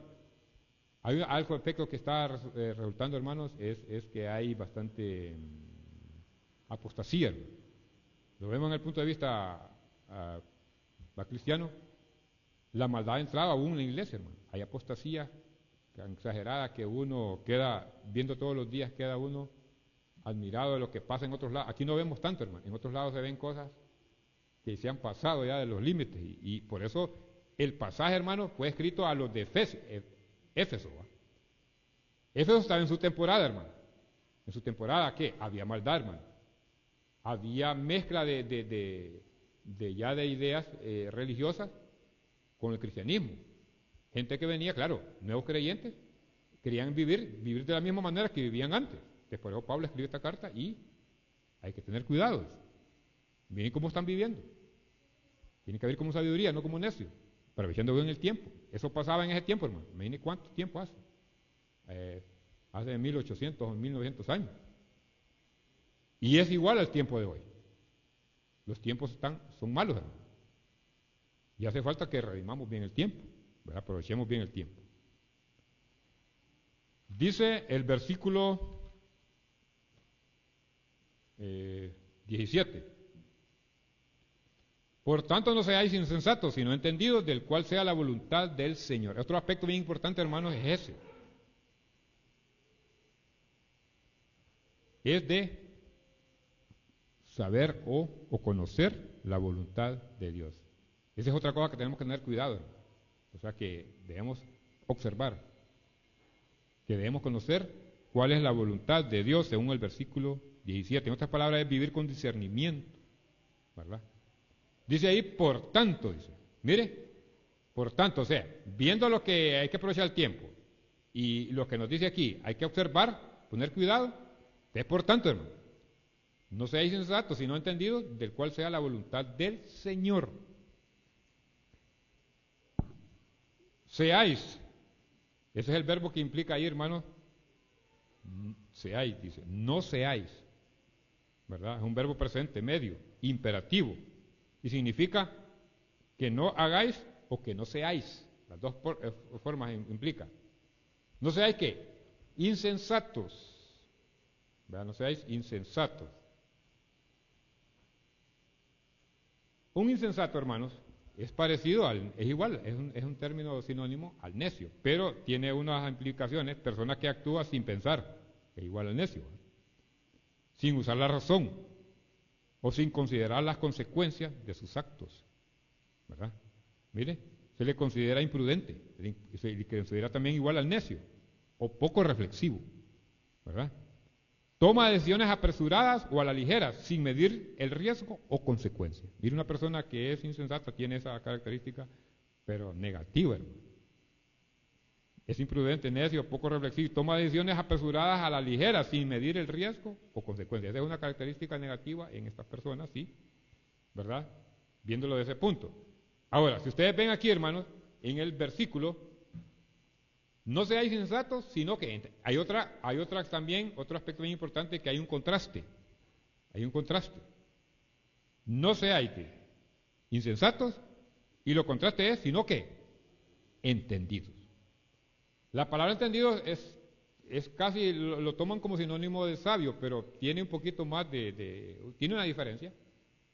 Hay algo efecto que está resultando, hermanos, es que hay bastante apostasía. Lo vemos en el punto de vista cristiano. La maldad ha entrado aún en la iglesia, hermano. Hay apostasía tan exagerada que uno queda, viendo todos los días, queda uno admirado de lo que pasa en otros lados. Aquí no vemos tanto, hermano. En otros lados se ven cosas que se han pasado ya de los límites. Y por eso el pasaje, hermano, fue escrito a los de Éfeso. Éfeso estaba en su temporada, hermano. En su temporada, ¿qué? Había maldad, hermano. Había mezcla de ideas religiosas con el cristianismo. Gente que venía, claro, nuevos creyentes, querían vivir de la misma manera que vivían antes. Por eso Pablo escribió esta carta y hay que tener cuidado. Miren cómo están viviendo. Tiene que haber como sabiduría, no como necio, aprovechando bien el tiempo. Eso pasaba en ese tiempo, hermano. Miren cuánto tiempo hace. Hace 1800 o 1900 años. Y es igual al tiempo de hoy. Los tiempos son malos, hermano. Y hace falta que redimamos bien el tiempo, ¿verdad? Aprovechemos bien el tiempo. Dice el versículo 17. Por tanto, no seáis insensatos, sino entendidos, del cual sea la voluntad del Señor. Otro aspecto bien importante, hermanos, es ese. Es de saber o conocer la voluntad de Dios. Esa es otra cosa que tenemos que tener cuidado, hermano. O sea, que debemos observar, que debemos conocer cuál es la voluntad de Dios según el versículo 17. En otras palabras, es vivir con discernimiento, ¿verdad? Dice ahí, por tanto, dice, mire, por tanto, o sea, viendo lo que hay que aprovechar el tiempo y lo que nos dice aquí, hay que observar, poner cuidado, es por tanto, hermano, no seáis insensatos, sino entendidos, del cual sea la voluntad del Señor. Seáis, ese es el verbo que implica ahí, hermano, seáis, dice, no seáis, ¿verdad? Es un verbo presente, medio, imperativo. Y significa que no hagáis o que no seáis. Las dos formas implica. No seáis ¿qué? Insensatos. ¿Verdad? No seáis insensatos. Un insensato, hermanos, es parecido es igual, es un término sinónimo al necio, pero tiene unas implicaciones, persona que actúa sin pensar, es igual al necio, sin usar la razón o sin considerar las consecuencias de sus actos, ¿verdad? Mire, se le considera imprudente, se le considera también igual al necio, o poco reflexivo, ¿verdad? Toma decisiones apresuradas o a la ligera, sin medir el riesgo o consecuencia. Mire, una persona que es insensata tiene esa característica, pero negativa, hermano. Es imprudente, necio, poco reflexivo, toma decisiones apresuradas a la ligera, sin medir el riesgo o consecuencia. Esa es una característica negativa en estas personas, sí, ¿verdad? Viéndolo desde ese punto. Ahora, si ustedes ven aquí, hermanos, en el versículo, no seáis insensatos, sino que hay otra también, otro aspecto bien importante, que hay un contraste. Hay un contraste. No seáis insensatos, y lo contraste es, sino que entendidos. La palabra entendidos es casi, lo toman como sinónimo de sabio, pero tiene un poquito más tiene una diferencia,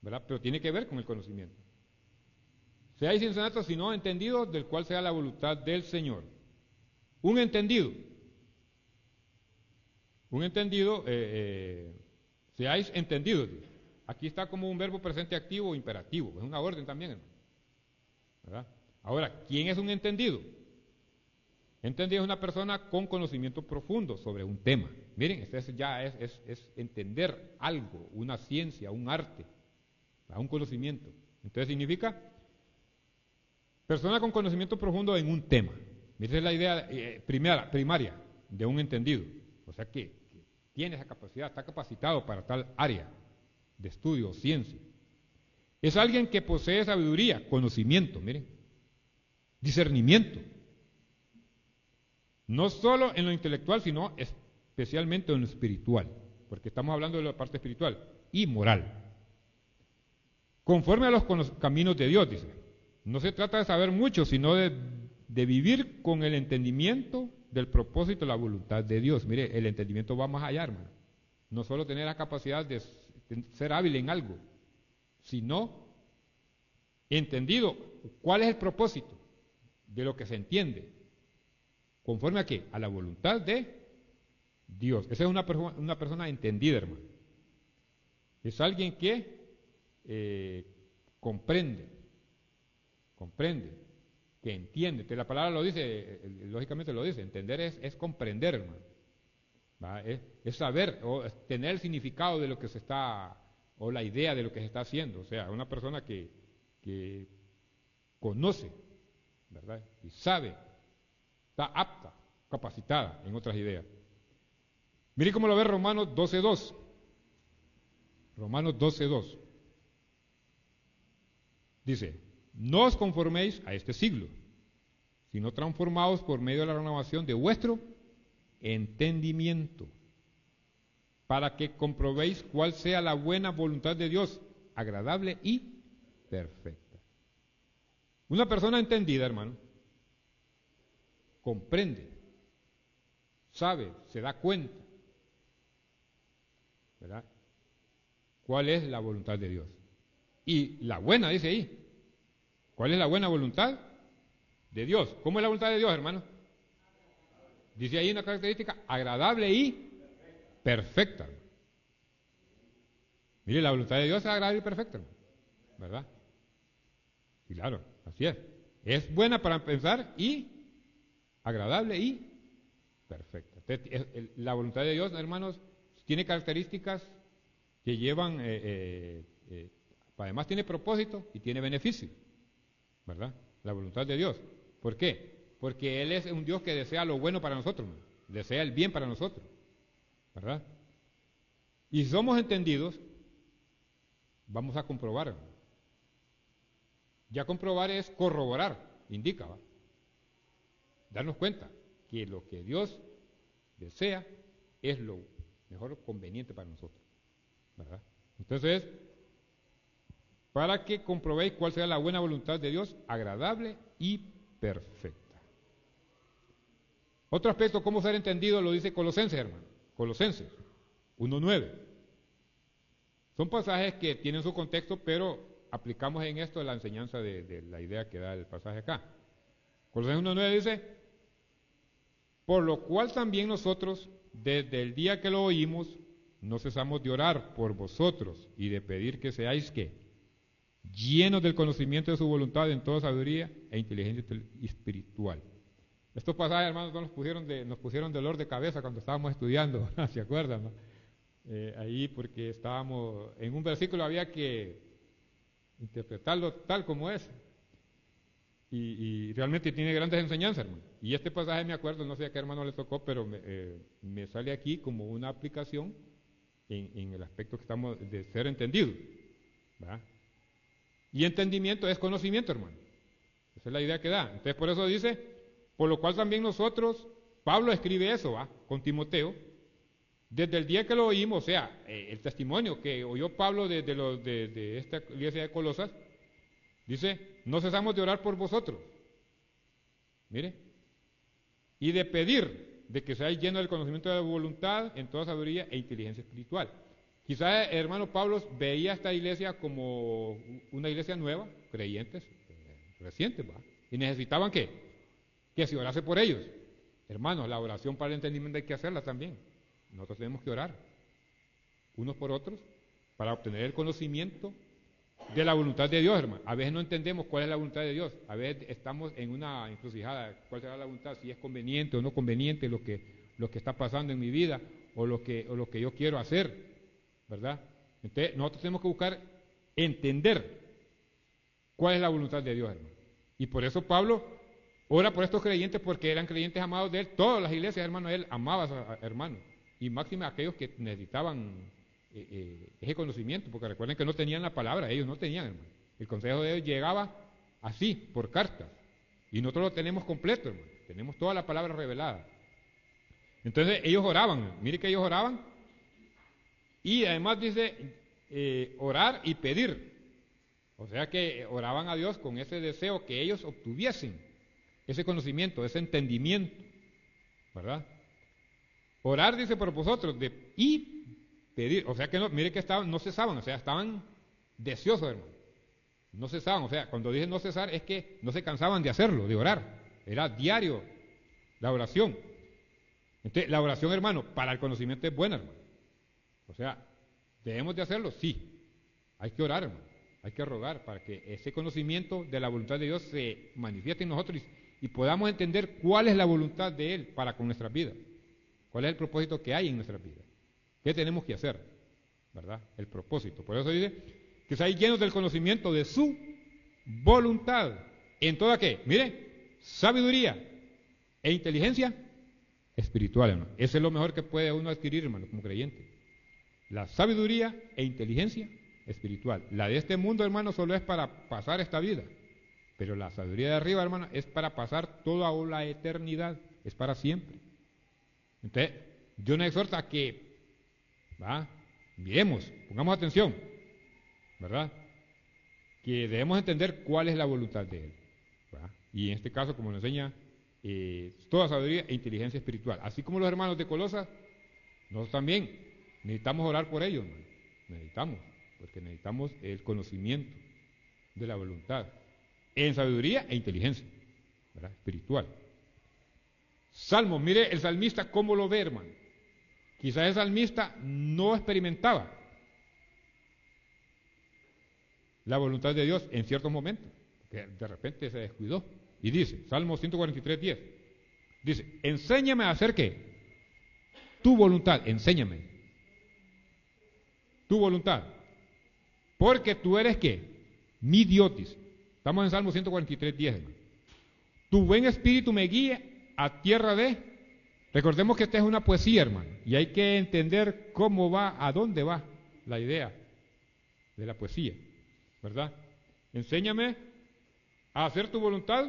¿verdad? Pero tiene que ver con el conocimiento. Seáis insensatos, sino entendidos, del cual sea la voluntad del Señor. Un entendido, seáis entendidos. Aquí está como un verbo presente activo o imperativo, es una orden también, hermano, ¿verdad? Ahora, ¿quién es un entendido? Entendido es una persona con conocimiento profundo sobre un tema. Miren, este ya es entender algo, una ciencia, un arte, un conocimiento. Entonces significa persona con conocimiento profundo en un tema. Esa es la idea primaria de un entendido. O sea que tiene esa capacidad, está capacitado para tal área de estudio o ciencia. Es alguien que posee sabiduría, conocimiento, miren, discernimiento. No solo en lo intelectual, sino especialmente en lo espiritual, porque estamos hablando de la parte espiritual y moral. Conforme a los caminos de Dios, dice. No se trata de saber mucho, sino de vivir con el entendimiento del propósito y la voluntad de Dios. Mire, el entendimiento va más allá, hermano. No solo tener la capacidad de ser hábil en algo, sino entendido cuál es el propósito de lo que se entiende. ¿Conforme a qué? A la voluntad de Dios. Esa es una persona entendida, hermano. Es alguien que comprende, que entiende. Que la palabra lo dice, lógicamente lo dice. Entender es comprender, hermano. Es saber o tener el significado de lo que se está, o la idea de lo que se está haciendo. O sea, una persona que conoce, ¿verdad? Y sabe, está apta, capacitada en otras ideas. Mire cómo lo ve Romanos 12:2. Romanos 12:2. Dice, no os conforméis a este siglo, sino transformaos por medio de la renovación de vuestro entendimiento, para que comprobéis cuál sea la buena voluntad de Dios, agradable y perfecta. Una persona entendida, hermano, comprende, sabe, se da cuenta, ¿verdad? ¿Cuál es la voluntad de Dios? Y la buena, dice ahí. ¿Cuál es la buena voluntad de Dios? ¿Cómo es la voluntad de Dios, hermano? Dice ahí una característica, agradable y perfecta. Mire, la voluntad de Dios es agradable y perfecta, ¿verdad? Y claro, así es. Es buena para pensar y agradable y perfecta. Entonces, la voluntad de Dios, hermanos, tiene características que llevan, además tiene propósito y tiene beneficio, ¿verdad? La voluntad de Dios. ¿Por qué? Porque Él es un Dios que desea lo bueno para nosotros, ¿no? Desea el bien para nosotros, ¿verdad? Y si somos entendidos, vamos a comprobar, ¿no? Ya comprobar es corroborar, indica, ¿va? Darnos cuenta que lo que Dios desea es lo mejor conveniente para nosotros, ¿verdad? Entonces, para que comprobéis cuál sea la buena voluntad de Dios, agradable y perfecta. Otro aspecto, cómo ser entendido, lo dice Colosenses, hermano. Colosenses 1:9. Son pasajes que tienen su contexto, pero aplicamos en esto la enseñanza de la idea que da el pasaje acá. Colosenses 1:9 dice, por lo cual también nosotros, desde el día que lo oímos, no cesamos de orar por vosotros y de pedir que seáis, ¿qué? Llenos del conocimiento de su voluntad en toda sabiduría e inteligencia espiritual. Estos pasajes, hermanos, nos pusieron dolor de cabeza cuando estábamos estudiando, ¿se acuerdan? ¿No? Ahí porque estábamos, en un versículo había que interpretarlo tal como es. Y realmente tiene grandes enseñanzas, hermano. Y este pasaje me acuerdo, no sé a qué hermano le tocó, pero me sale aquí como una aplicación en el aspecto que estamos de ser entendidos, ¿verdad? Y entendimiento es conocimiento, hermano. Esa es la idea que da. Entonces por eso dice, por lo cual también nosotros, Pablo escribe eso, ¿va? Con Timoteo, desde el día que lo oímos, o sea, el testimonio que oyó Pablo de esta iglesia de Colosas, dice, no cesamos de orar por vosotros, mire, y de pedir de que seáis llenos del conocimiento de la voluntad en toda sabiduría e inteligencia espiritual. Quizás el hermano Pablo veía esta iglesia como una iglesia nueva, creyentes, recientes, ¿va? Y necesitaban que se orase por ellos. Hermanos, la oración para el entendimiento hay que hacerla también. Nosotros tenemos que orar unos por otros para obtener el conocimiento de la voluntad de Dios, hermano. A veces no entendemos cuál es la voluntad de Dios. A veces estamos en una encrucijada. ¿Cuál será la voluntad? Si es conveniente o no conveniente lo que está pasando en mi vida o lo que yo quiero hacer, ¿verdad? Entonces, nosotros tenemos que buscar entender cuál es la voluntad de Dios, hermano. Y por eso Pablo ora por estos creyentes porque eran creyentes amados de él. Todas las iglesias, hermano, él amaba a hermanos. Y máxime aquellos que necesitaban ese conocimiento, porque recuerden que no tenían la palabra, ellos no tenían, hermano. El consejo de ellos llegaba así, por carta, y nosotros lo tenemos completo, hermano. Tenemos toda la palabra revelada. Entonces ellos oraban, mire que ellos oraban, y además dice orar y pedir. O sea que oraban a Dios con ese deseo que ellos obtuviesen ese conocimiento, ese entendimiento, ¿verdad? Orar, dice, por vosotros, y pedir, o sea que no, mire que no cesaban, o sea, estaban deseosos, hermano. No cesaban, o sea, cuando dije no cesar es que no se cansaban de hacerlo, de orar. Era diario la oración. Entonces, la oración, hermano, para el conocimiento es buena, hermano. O sea, ¿debemos de hacerlo? Sí. Hay que orar, hermano. Hay que rogar para que ese conocimiento de la voluntad de Dios se manifieste en nosotros y podamos entender cuál es la voluntad de Él para con nuestras vidas. ¿Cuál es el propósito que hay en nuestras vidas? ¿Qué tenemos que hacer? ¿Verdad? El propósito. Por eso dice que seáis llenos del conocimiento de su voluntad. ¿En toda qué? Mire, sabiduría e inteligencia espiritual, hermano. Eso es lo mejor que puede uno adquirir, hermano, como creyente. La sabiduría e inteligencia espiritual. La de este mundo, hermano, solo es para pasar esta vida. Pero la sabiduría de arriba, hermano, es para pasar toda la eternidad. Es para siempre. Entonces, Dios nos exhorta a que, miremos, pongamos atención, ¿verdad? Que debemos entender cuál es la voluntad de Él, ¿verdad? Y en este caso, como nos enseña, toda sabiduría e inteligencia espiritual. Así como los hermanos de Colosas, nosotros también necesitamos orar por ellos, hermano. Necesitamos, porque necesitamos el conocimiento de la voluntad en sabiduría e inteligencia, ¿verdad? Espiritual. Salmos, mire el salmista cómo lo ve, hermano. Quizás el salmista no experimentaba la voluntad de Dios en ciertos momentos, que de repente se descuidó. Y dice, Salmo 143:10, dice, enséñame a hacer ¿qué? Tu voluntad, enséñame. Tu voluntad. Porque tú eres ¿qué? Mi Dios, dice. Estamos en Salmo 143:10, hermano. Tu buen espíritu me guía a tierra de... Recordemos que esta es una poesía, hermano, y hay que entender cómo va, a dónde va la idea de la poesía, ¿verdad? Enséñame a hacer tu voluntad.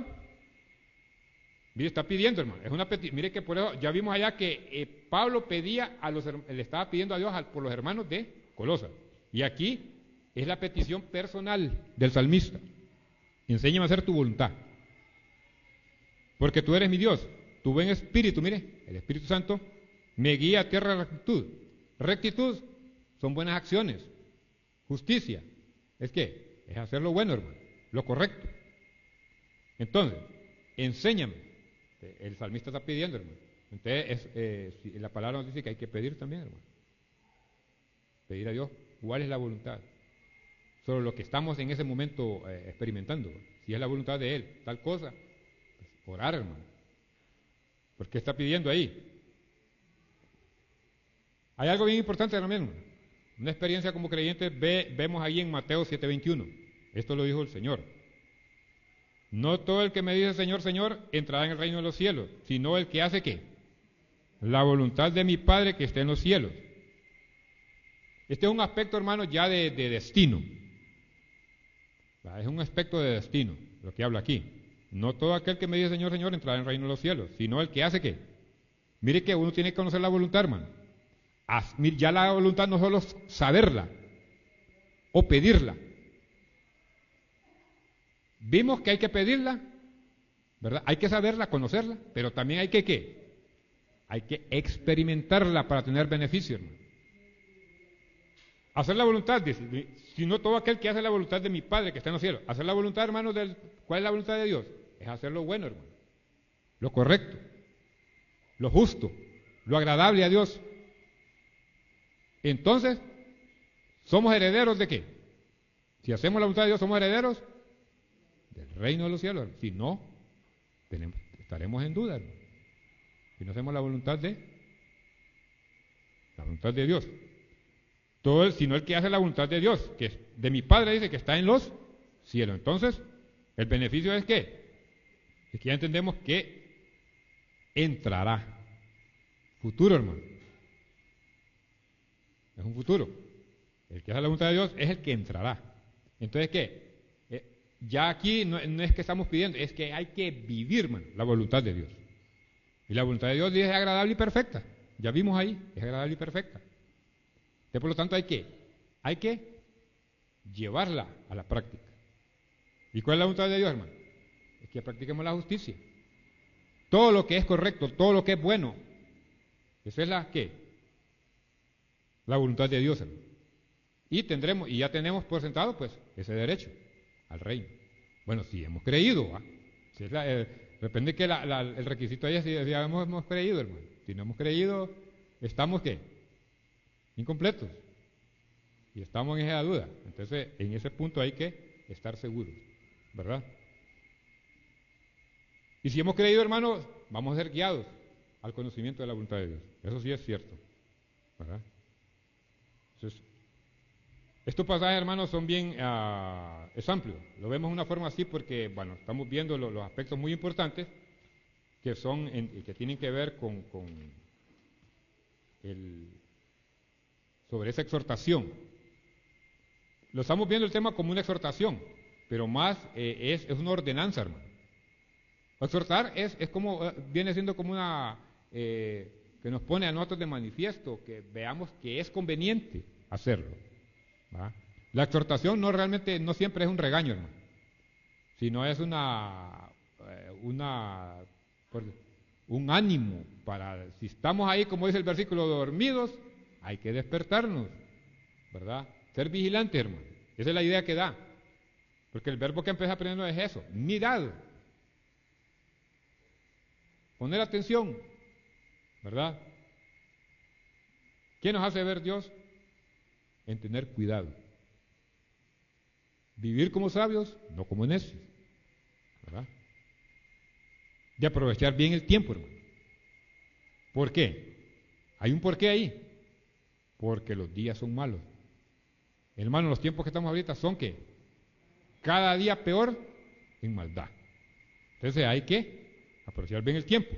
Mire, está pidiendo, hermano, es una petición. Mire que por eso ya vimos allá que Pablo pedía le estaba pidiendo a Dios por los hermanos de Colosas, y aquí es la petición personal del salmista. Enséñame a hacer tu voluntad, porque tú eres mi Dios. Tu buen espíritu, mire, el Espíritu Santo, me guía a tierra de rectitud. Rectitud son buenas acciones. Justicia, ¿es qué? Es hacer lo bueno, hermano, lo correcto. Entonces, enséñame. El salmista está pidiendo, hermano. Entonces, la palabra nos dice que hay que pedir también, hermano. Pedir a Dios cuál es la voluntad. Sobre lo que estamos en ese momento experimentando. Si es la voluntad de Él, tal cosa, pues, orar, hermano. ¿Por qué está pidiendo ahí? Hay algo bien importante también. Una experiencia como creyentes vemos ahí en Mateo 7:21. Esto lo dijo el Señor. No todo el que me dice Señor, Señor, entrará en el reino de los cielos, sino el que hace ¿qué? La voluntad de mi Padre que está en los cielos. Este es un aspecto, hermano, ya de destino. Es un aspecto de destino, lo que habla aquí. No todo aquel que me dice Señor, Señor, entrará en el reino de los cielos, sino el que hace ¿qué? Mire que uno tiene que conocer la voluntad, hermano. Ya la voluntad no solo es saberla o pedirla. Vimos que hay que pedirla, ¿verdad? Hay que saberla, conocerla, pero también hay que ¿qué? Hay que experimentarla para tener beneficio, hermano. Hacer la voluntad, dice, sino todo aquel que hace la voluntad de mi Padre que está en los cielos. Hacer la voluntad, hermano, ¿cuál es la voluntad de Dios? Es hacer lo bueno, hermano. Lo correcto, lo justo, lo agradable a Dios. Entonces, ¿somos herederos de qué? Si hacemos la voluntad de Dios, ¿somos herederos? Del reino de los cielos. Si no, estaremos en duda, hermano. Si no hacemos la voluntad de Dios. Sino el que hace la voluntad de Dios, que es de mi Padre, dice que está en los cielos. Entonces, el beneficio es ¿qué? Es que ya entendemos que entrará. Futuro, hermano. Es un futuro. El que hace la voluntad de Dios es el que entrará. Entonces, ¿qué? Ya aquí no es que estamos pidiendo, es que hay que vivir, hermano, la voluntad de Dios. Y la voluntad de Dios es agradable y perfecta. Ya vimos ahí, es agradable y perfecta. Entonces, por lo tanto, hay que llevarla a la práctica. ¿Y cuál es la voluntad de Dios, hermano? Es que practiquemos la justicia. Todo lo que es correcto, todo lo que es bueno. Esa es la voluntad de Dios, hermano. Y ya tenemos por sentado, pues, ese derecho al reino. Bueno, si hemos creído, ¿va? Si depende que el requisito ahí es si ya hemos creído, hermano. Si no hemos creído, estamos ¿qué? Incompletos. Y estamos en esa duda. Entonces, en ese punto hay que estar seguros, ¿verdad? Y si hemos creído, hermanos, vamos a ser guiados al conocimiento de la voluntad de Dios. Eso sí es cierto, ¿verdad? Entonces, estos pasajes, hermanos, son bien, es amplio. Lo vemos de una forma así porque, bueno, estamos viendo los aspectos muy importantes que son, que tienen que ver sobre esa exhortación. Lo estamos viendo el tema como una exhortación, pero más es una ordenanza, hermano. Exhortar es como, viene siendo como una, que nos pone a nosotros de manifiesto, que veamos que es conveniente hacerlo. ¿Va? La exhortación no siempre es un regaño, hermano, sino es un ánimo para, si estamos ahí, como dice el versículo, dormidos, hay que despertarnos, ¿verdad? Ser vigilantes, hermano. Esa es la idea que da. Porque el verbo que empieza aprendiendo es eso, mirad. Poner atención, ¿verdad? ¿Qué nos hace ver Dios? En tener cuidado. Vivir como sabios, no como necios, ¿verdad? De aprovechar bien el tiempo, hermano. ¿Por qué? Hay un porqué ahí. Porque los días son malos. Hermano, los tiempos que estamos ahorita son ¿qué? Cada día peor en maldad. Entonces hay que aprovechar bien el tiempo.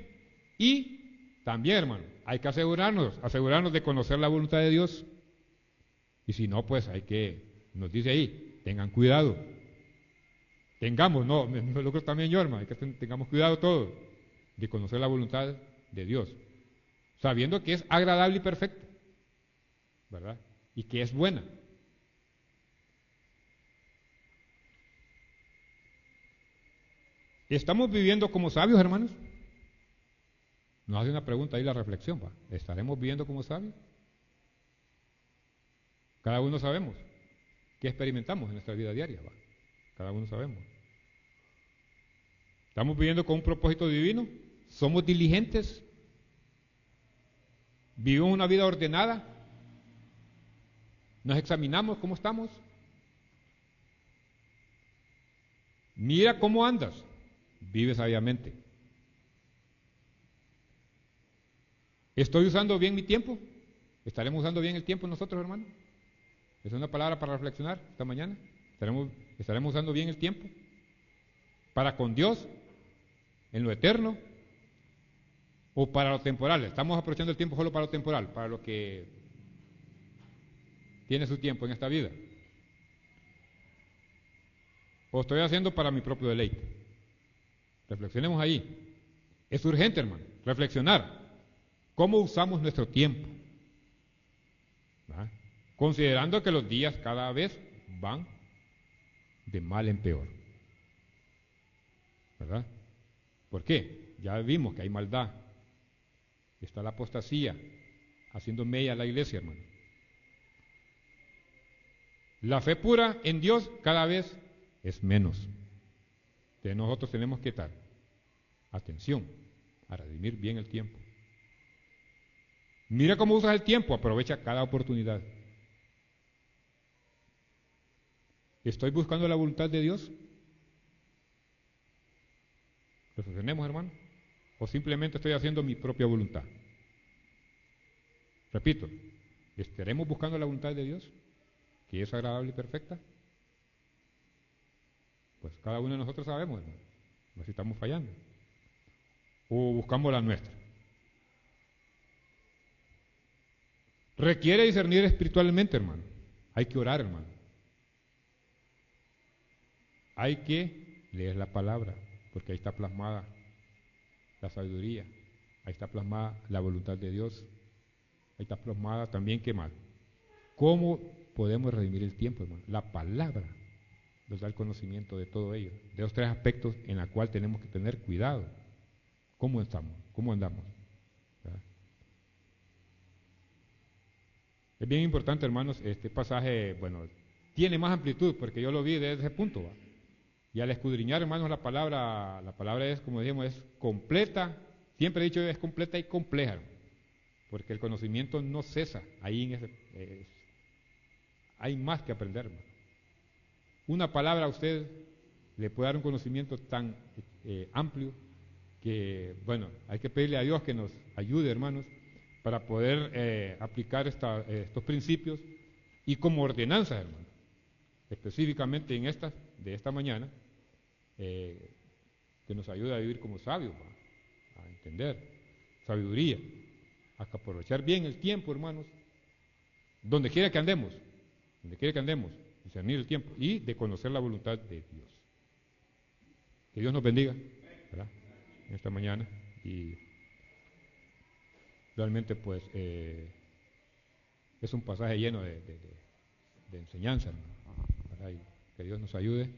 Y también, hermano, hay que asegurarnos de conocer la voluntad de Dios. Y si no, pues nos dice ahí, tengan cuidado. Me involucro también yo, hermano, tengamos cuidado todos de conocer la voluntad de Dios, sabiendo que es agradable y perfecta, ¿verdad? Y que es buena. ¿Estamos viviendo como sabios, hermanos? Nos hace una pregunta ahí la reflexión, ¿va? ¿Estaremos viviendo como sabios? Cada uno sabemos qué experimentamos en nuestra vida diaria, ¿va? Cada uno sabemos. ¿Estamos viviendo con un propósito divino? ¿Somos diligentes? ¿Vivimos una vida ordenada? ¿Nos examinamos cómo estamos? Mira cómo andas. Vive sabiamente. ¿Estoy usando bien mi tiempo? ¿Estaremos usando bien el tiempo nosotros, hermano? ¿Es una palabra para reflexionar esta mañana? ¿Estaremos usando bien el tiempo? ¿Para con Dios? ¿En lo eterno? ¿O para lo temporal? ¿Estamos aprovechando el tiempo solo para lo temporal? Para lo que tiene su tiempo en esta vida. ¿O estoy haciendo para mi propio deleite? Reflexionemos ahí. Es urgente, hermano, reflexionar. ¿Cómo usamos nuestro tiempo? ¿Ah? Considerando que los días cada vez van de mal en peor. ¿Verdad? ¿Por qué? Ya vimos que hay maldad. Está la apostasía haciendo mella a la iglesia, hermano. La fe pura en Dios cada vez es menos. Entonces nosotros tenemos que estar atención a redimir bien el tiempo. Mira cómo usas el tiempo, aprovecha cada oportunidad. ¿Estoy buscando la voluntad de Dios? Reflexionemos, hermano. ¿O simplemente estoy haciendo mi propia voluntad? Repito, ¿estaremos buscando la voluntad de Dios, que es agradable y perfecta? Pues cada uno de nosotros sabemos, hermano, no si estamos fallando. O buscamos la nuestra. Requiere discernir espiritualmente, hermano. Hay que orar, hermano. Hay que leer la palabra, porque ahí está plasmada la sabiduría, ahí está plasmada la voluntad de Dios, ahí está plasmada también, ¿qué más? ¿Cómo podemos redimir el tiempo, hermano? La palabra nos da el conocimiento de todo ello, de los tres aspectos en los cuales tenemos que tener cuidado. ¿Cómo estamos? ¿Cómo andamos? ¿Verdad? Es bien importante, hermanos, este pasaje, bueno, tiene más amplitud, porque yo lo vi desde ese punto, ¿va? Y al escudriñar, hermanos, la palabra es, como dijimos, es completa, siempre he dicho, es completa y compleja, porque el conocimiento no cesa ahí en ese, hay más que aprender, hermano. Una palabra a usted le puede dar un conocimiento tan amplio que, bueno, hay que pedirle a Dios que nos ayude, hermanos, para poder aplicar estos principios y como ordenanzas, hermanos, específicamente en de esta mañana, que nos ayude a vivir como sabios, a entender, sabiduría, a aprovechar bien el tiempo, hermanos, donde quiera que andemos, discernir el tiempo y de conocer la voluntad de Dios. Que Dios nos bendiga, ¿verdad? En esta mañana y realmente pues es un pasaje lleno de enseñanza, ¿verdad? Y que Dios nos ayude